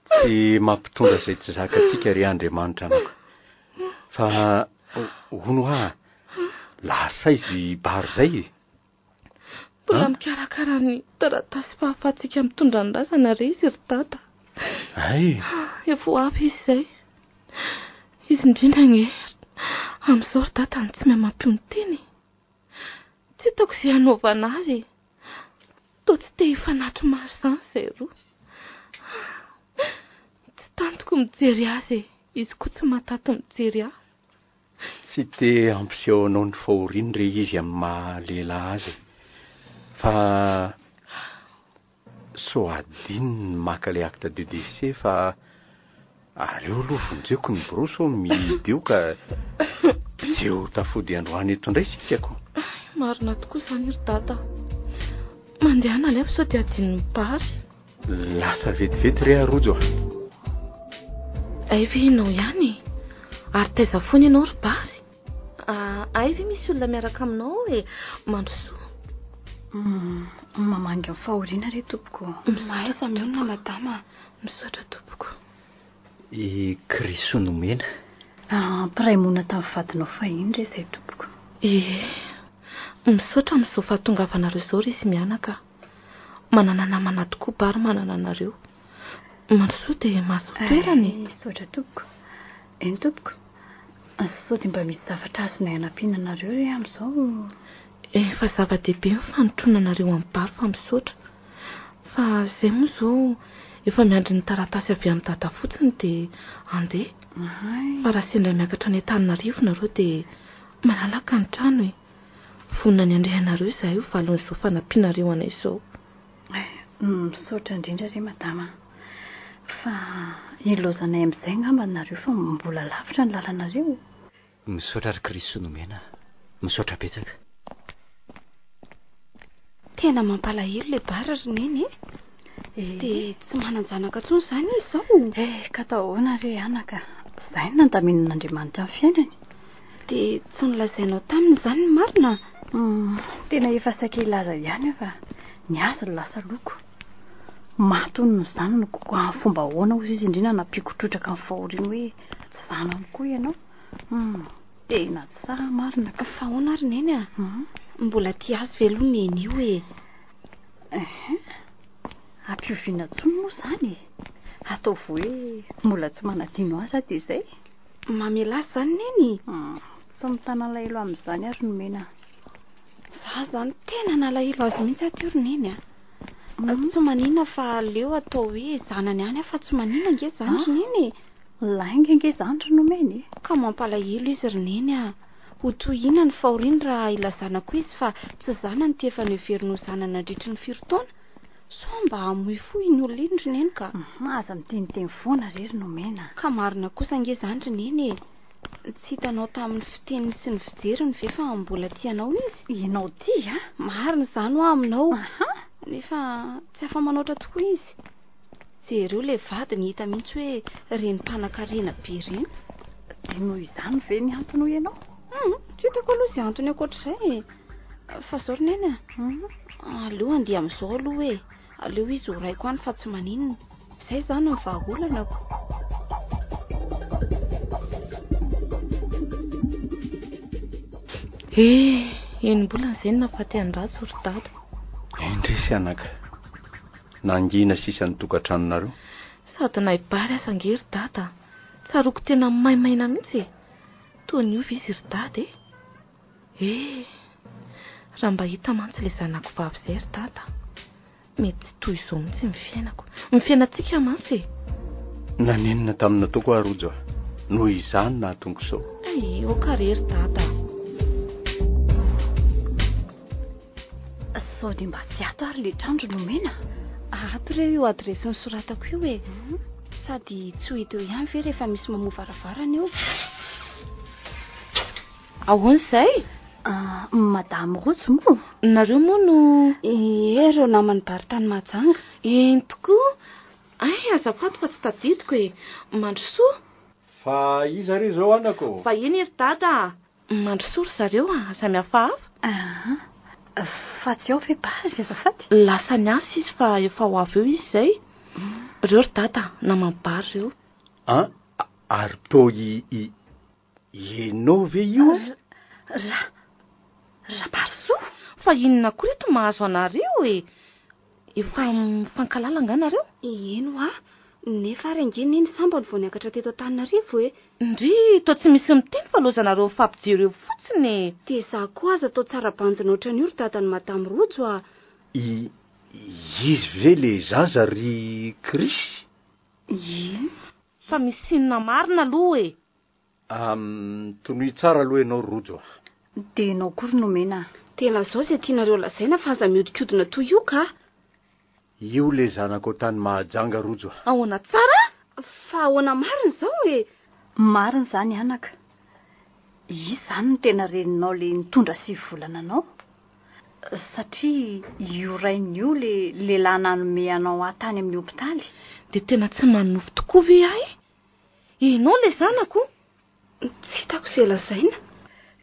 Tsy mampitondra izay tsy zakatsika ry Andriamanitra anako. Fa hono a lasa izy bary zay mbola mikarakara ny taratasy fahafatsika mitondra ny razana re izy ry dada. ay efa avy izy zay. Izy indrindra nge amin'izao ry dada ny tsy mahay mampio ny teny. Tsy hitako izay hanaovana azy. Toa tsy te hifanato maro izany izay roa. Tsy tantoko mijery azy. Izy koa tsy matato mijery ahy. tsy te ampiseho anao ny fahoriany re izy amin'ny mahalela azy fa so adiny maka le acte de décès fa areo aloha vonjeko ny broso mideo ka zeo tafody androany eto indray sikako. Marina tokoa izany ry dada. Mandehana alefa sao dia adiny mibary. Lasa vetivety re Rojo. Aivi ianao ihany. Ary taiza foana ianao ry bary. Aivi misy olona miaraka aminao hoe mandrosoa. Mamangy amin'ny fahoriana re tompoko. Mahaiza meona madama. Misaotra tompoko. I Kriso nomena. Mpiray mona tamin'ny vadinao fahiny re izay tompoko. Misaotra amin'izao fahatongavanareo izao ry izy mianaka. Manana namana tokoa bary manana anareo. Mandrosoa dia mahazo toerany. Misaotra tompoko. Eny tompoko. Sao dia mba misy zavatra azonay hanampiana anareo re amin'izao. Fa zava-dehibe ny fanotrona anareo amin'ny bary fa misaotra. Fa izay moa izao efa miandry ny taratasy avy amin'ny dada fotsiny dia andeha. Fa raha sendra miakatra ny Antananarivo nareo dia malalaka ny trano e. Vonona ny andrehanareo izahay io valon'izao fanampianareo anay izao. Misaotra indrindra re madama. Fa ilozanay amin'izay ngamba nareo fa mbola lavitra ny lalanareo. Misaotra ry Kriso nomena. Misaotra betsaka. Tena mampalahelo le bary ry neny dia tsy mananjanaka intsony izany izy izao. Ka tahoana re anaka. Izay nandaminan'Andriamanitra ny fiainany. Dia tsy nolazainao taminy izany ny marina. Tena efa saika ilaza ihany fa ny asa lasa loko. Mahatonona izany no kokoa amin'ny fomba ahoana ozy izy indrindra nampikotrotraka amin'ny fahoriana hoe tsy zanany koa ianao. Tena tsara marina ka fahoana ry neny mbola tia azy velo neny io e. Ampioviana tsony moa izany. Ataovy hoe mbola tsy manadino azy dia izay. Mamela azy izany neny. Tsy mitana lahelo amin'izany ary nomena. Za zany tena nalahelo azy mihitsy aty ry neny tsy manina fa aleo atao hoe zanany any fa tsy manina nge zany ry neny. Lainga nge zany ry nomena. Ka mampalahelo izy ry neny ho tohina ny fahoriana raha ilazana koa izy fa tsy zanany ty efa neverin'ny zanany nandritry ny 4 taona. So mba hamoy fo iny olona iny ry neny ka. Aza miteniteny foana re ry nomena. Ka marina kosa nge zany ry neny. Tsy hitanao tamin'ny fiteniny sy ny fijeriny ve fa mbola tianao izy. Ianao tia marina izany ho aminao. Nefa tsy afa manoatra tokoa izy. Jereo le vady ny hita mihitsy hoe reny mpanan-karena be reny. Dia noho izany ve ny antony ho ianao? Tsy hitako aloha izay antony ankoatr'izay. Fa izao ry neny aleo andeha amin'izao aloha hoe aleo izy ho raiko any fa tsy maninona. Izay zany ny vahaolanako. Enim-bolana izay nahafaty an-dratsy ry dada. Indrisy anaka. Nangina sisa ny tokantranonareo. Sady na ibary asa nge ry dada. Tsaroko tena maimaina mihitsy. Toa ny ovy izy ry dada raha mba hita mantsy le zanako vavy izay ry dada. Mety toy izao mihitsy ny fiainako. Ny fiainantsika mantsy nanenina tamin'ny nataoko Rojo. Noho izany nahatonga izao. Okare ry dada. Sao dia mba tsy ato ary le trano ry nomena. Ato ireo io adresy ny soratako io sady tsy ho hita eo ihany ve rehefa misy mamoa varavarana eo. Ahoana izay? Madame Rojo moa. Nareo moa no ireo namany bary tany Mahajanga. Tokoa. Azafady fa tsy tadidiko mandrosoa. Fa iza re zao anako? Fa iny ry dada. Mandrosoa ry zareo samy hafa hafa. Fa tsy ao ve bary azafady? Lasa ny asa izy fa efa ho avy eo izy izay. Reo ry dada namany bary reo. Ary to Ianao ve io? Rabasoa? Fa inona koa reto mahazo anareo e? Efa mifankalala anganareo? Eno nefa rengeny iny sambany vao niakatra teto Antananarivo e. Ndry, toa tsy misy miteny fa lozanareo mifampijereo fotsiny. De za koa aza tao tsara banjina ohatrany io ry dadan'ny Madame Rojo Izy ve le zaza ry Krisy? Fa misy inona marina aloha e. Tonohy tsara aloha ianao Rojo. De ianao kory nomena? Tena zao izay tianareo lazaina fa aza miodikodina toy io ka. Io le zanako tany Mahajanga Rojo. Ahoana tsara? Fa ahoana marina zao e? Marina zany anaka. Izy zany no tena reninao le nitondra 6 volana anao. Satria io rain'io le lehilahy nanome anao atany amin'ny hopitaly. De tena tsy manofo tokoa ve ahy? Ianao le zanako? Tsy hitako izay lazaina.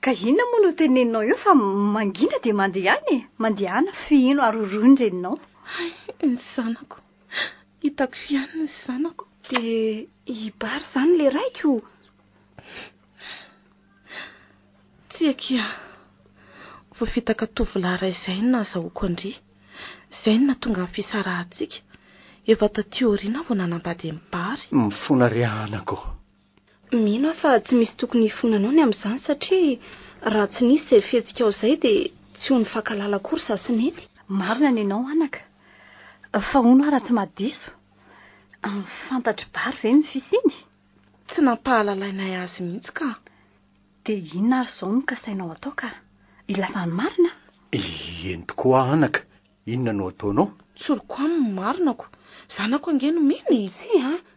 Ka inona moa no teneninao io fa mangina de mandeha any e? Mandehana fino aroroany reninao. Ny zanako. Hitako fiana ny zanako. De ibary zany le raiko. Tsiakia. Fa fitaka tovolahy izay no nazahoako andry. Izay no nahatonga ny fisarahantsika. Efa taty aoriana vao nanambady mibary. Mifona ry anako. Mino fa tsy misy tokony hifonanao ny amin'izany satria raha tsy nisy izay fihetsika ao izay de tsy ho nifankalala akory sasinety. Marina ny ianao anaka. Fa hono raha tsy madiso. Fantatry bary ve ny fisiny? Tsy nampahalalainay azy mihitsy ka. De inona ary izao no kasainao atao ka? Ilazany marina? Eny tokoa anaka. Inona no ataonao? Soroko aminy marinako. Zanako ange nomeny.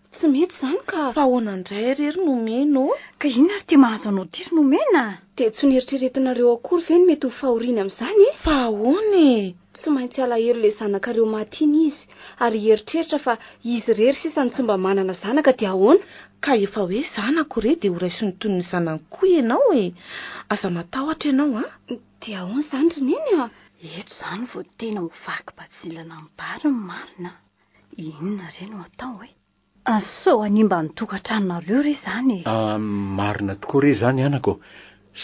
Tsy mety zany ka. Fa ahoana indray rery nomeno? Ka inona ary tia mahazo anao tiry nomena? De tsy nieritreretinareo akory ve ny mety ho fahoriana amin'izany e? Fa ahoana? Tsy maintsy alahelo le zanakareo matiny izy. Ary eritreritra fa izy rery sisa tsy mba manana zanaka de ahoana? Ka efa hoe zanako re de ho raisiny toy ny zanany koa ianao e. Aza matahotra ianao De ahoana zany ry neny Eto zany vao tena ho vaky batsilana mibary ny marina. Inona re no atao e? Sao animba ny tokantranonareo re zany e? Marina tokoa re zany anako.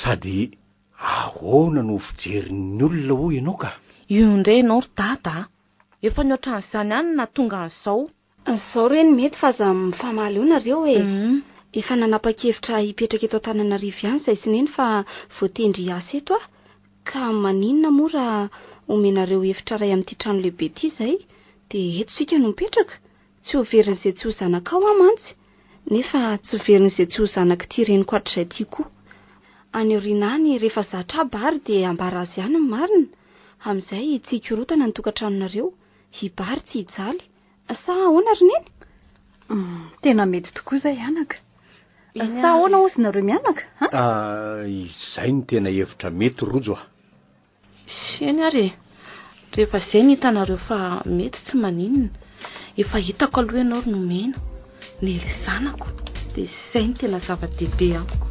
Sady ahoana no fijerin'ny olona ho ianao ka? Io indray ianao ry dada. Efa ny ohatran'izany ihany na tonga an'izao. Izao re ny mety fa aza mifamaly eo nareo e. Efa nanapa-kevitra hipetraka eto Antananarivo ihany izay sy neny fa voatendry asa eto ka maninona moa raha omenareo hevitra ray amin'ity trano lehibe ity izay de eto sika no mipetraka. Tsy ho verin'izay tsy ho zanaka ao mantsy. Nefa tsy verin'izay tsy ho zanaka ity reniko hatrizay ity koa. Any aorianany rehefa zatra bary de ambara azy ihany ny marina. Amin'izay tsy hikorotana ny tokantranonareo. Hibary tsy hijaly. Sa ahoana ry neny? Tena mety tokoa izay anaka. Sa ahoana hozy nareo mianaka? Izay ny tena hevitra mety Rojo. Eny ary. Rehefa izay ny hitanareo fa mety tsy maninona. Efa hitako aloha ianao ry nomena. Ny zanako. De izay ny tena zava-dehibe amiko.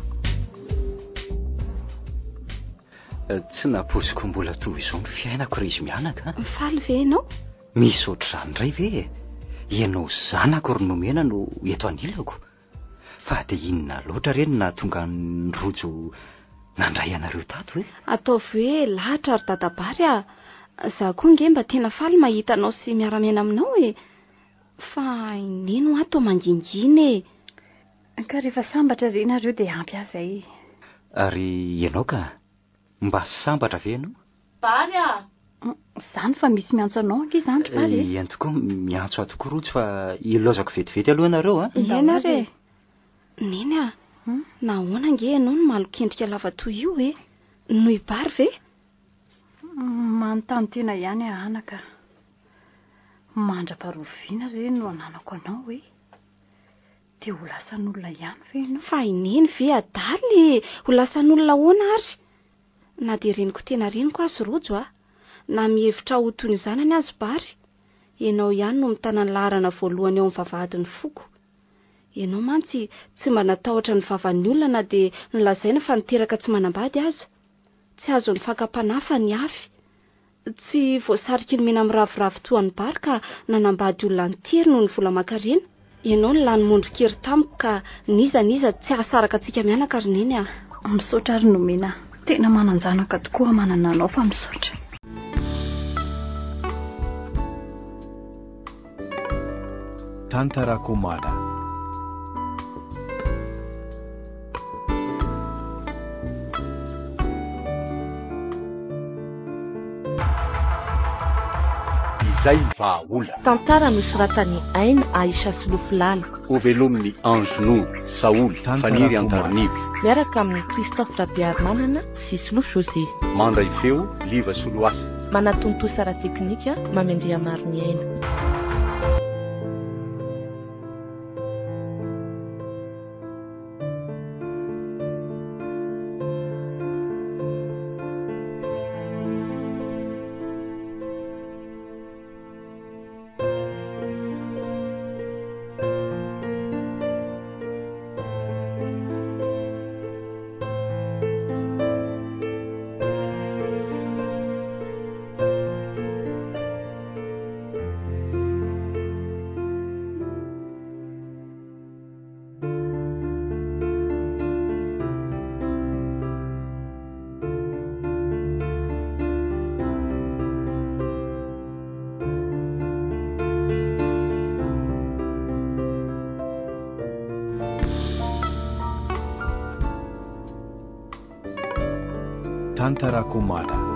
Tsy naposiko mbola toy izao ny fiainako rehefa izy mianaka. Mifaly ve ianao? Misy ohatr'izany indray ve? Ianao zanako ry nomena no eto anilako. Fa de inona loatra re no nahatonga ny Rojo nandray anareo tato e? Ataovy hoe lahatra ry dadabary za koa nge mba tena faly mahita anao sy miara-miaina aminao e. Fa ineno ato mangingina e. Ka rehefa sambatra re nareo de ampy azy. Ary ianao ka? Mba sambatra ve ianao? Bary Zany fa misy miantso anao anky izany bary. Ihany tokoa miantso ato koa Rojo fa ilozako vetivety aloha nareo Iena re. Neny nahoana nge ianao no malokendrika lava toy io e? Noho bary ve? Manontany tena ihany anaka. Mandra-paroviana re no ananako anao e. De ho lasan'olona ihany ve ianao? Fa ineny ve adaly? Ho lasan'olona ahoana ary? Na de reniko tena reniko azy Rojo na mihevitra ho toy ny zanany azy bary. Ianao ihany no mitana ny laharana voalohany ao amin'ny vavahadin'ny foko. Ianao mantsy tsy mba natahotra ny vavan'ny olona na de nolazaina fa niteraka tsy manambady aza. Tsy azo ny fakapanafa ny afy. Tsy voasariky ny mena miravoravo toa ny bary ka nanambady olona nitery noho ny vola makarena. ianao ny lany mondrikery tamiko ka nizaniza tsy ahasaraka antsika mianaka ry neny a. Misaotra ary nomena, tena mananjanaka tokoa manana anao fa misaotra. Tantarako mada. Izay vahaola. Tantara nosoratany Aina Aisha Solofilala. Ho velomin'ny Angenou Saoly Faniry Antaranivo. Miaraka amin'ny Christophe Rabiarmanana sy Solo José. Mandray feo Liva Soloasa. Manatontosa ara teknika Mamendria Mariny Aina. Tantarako mada.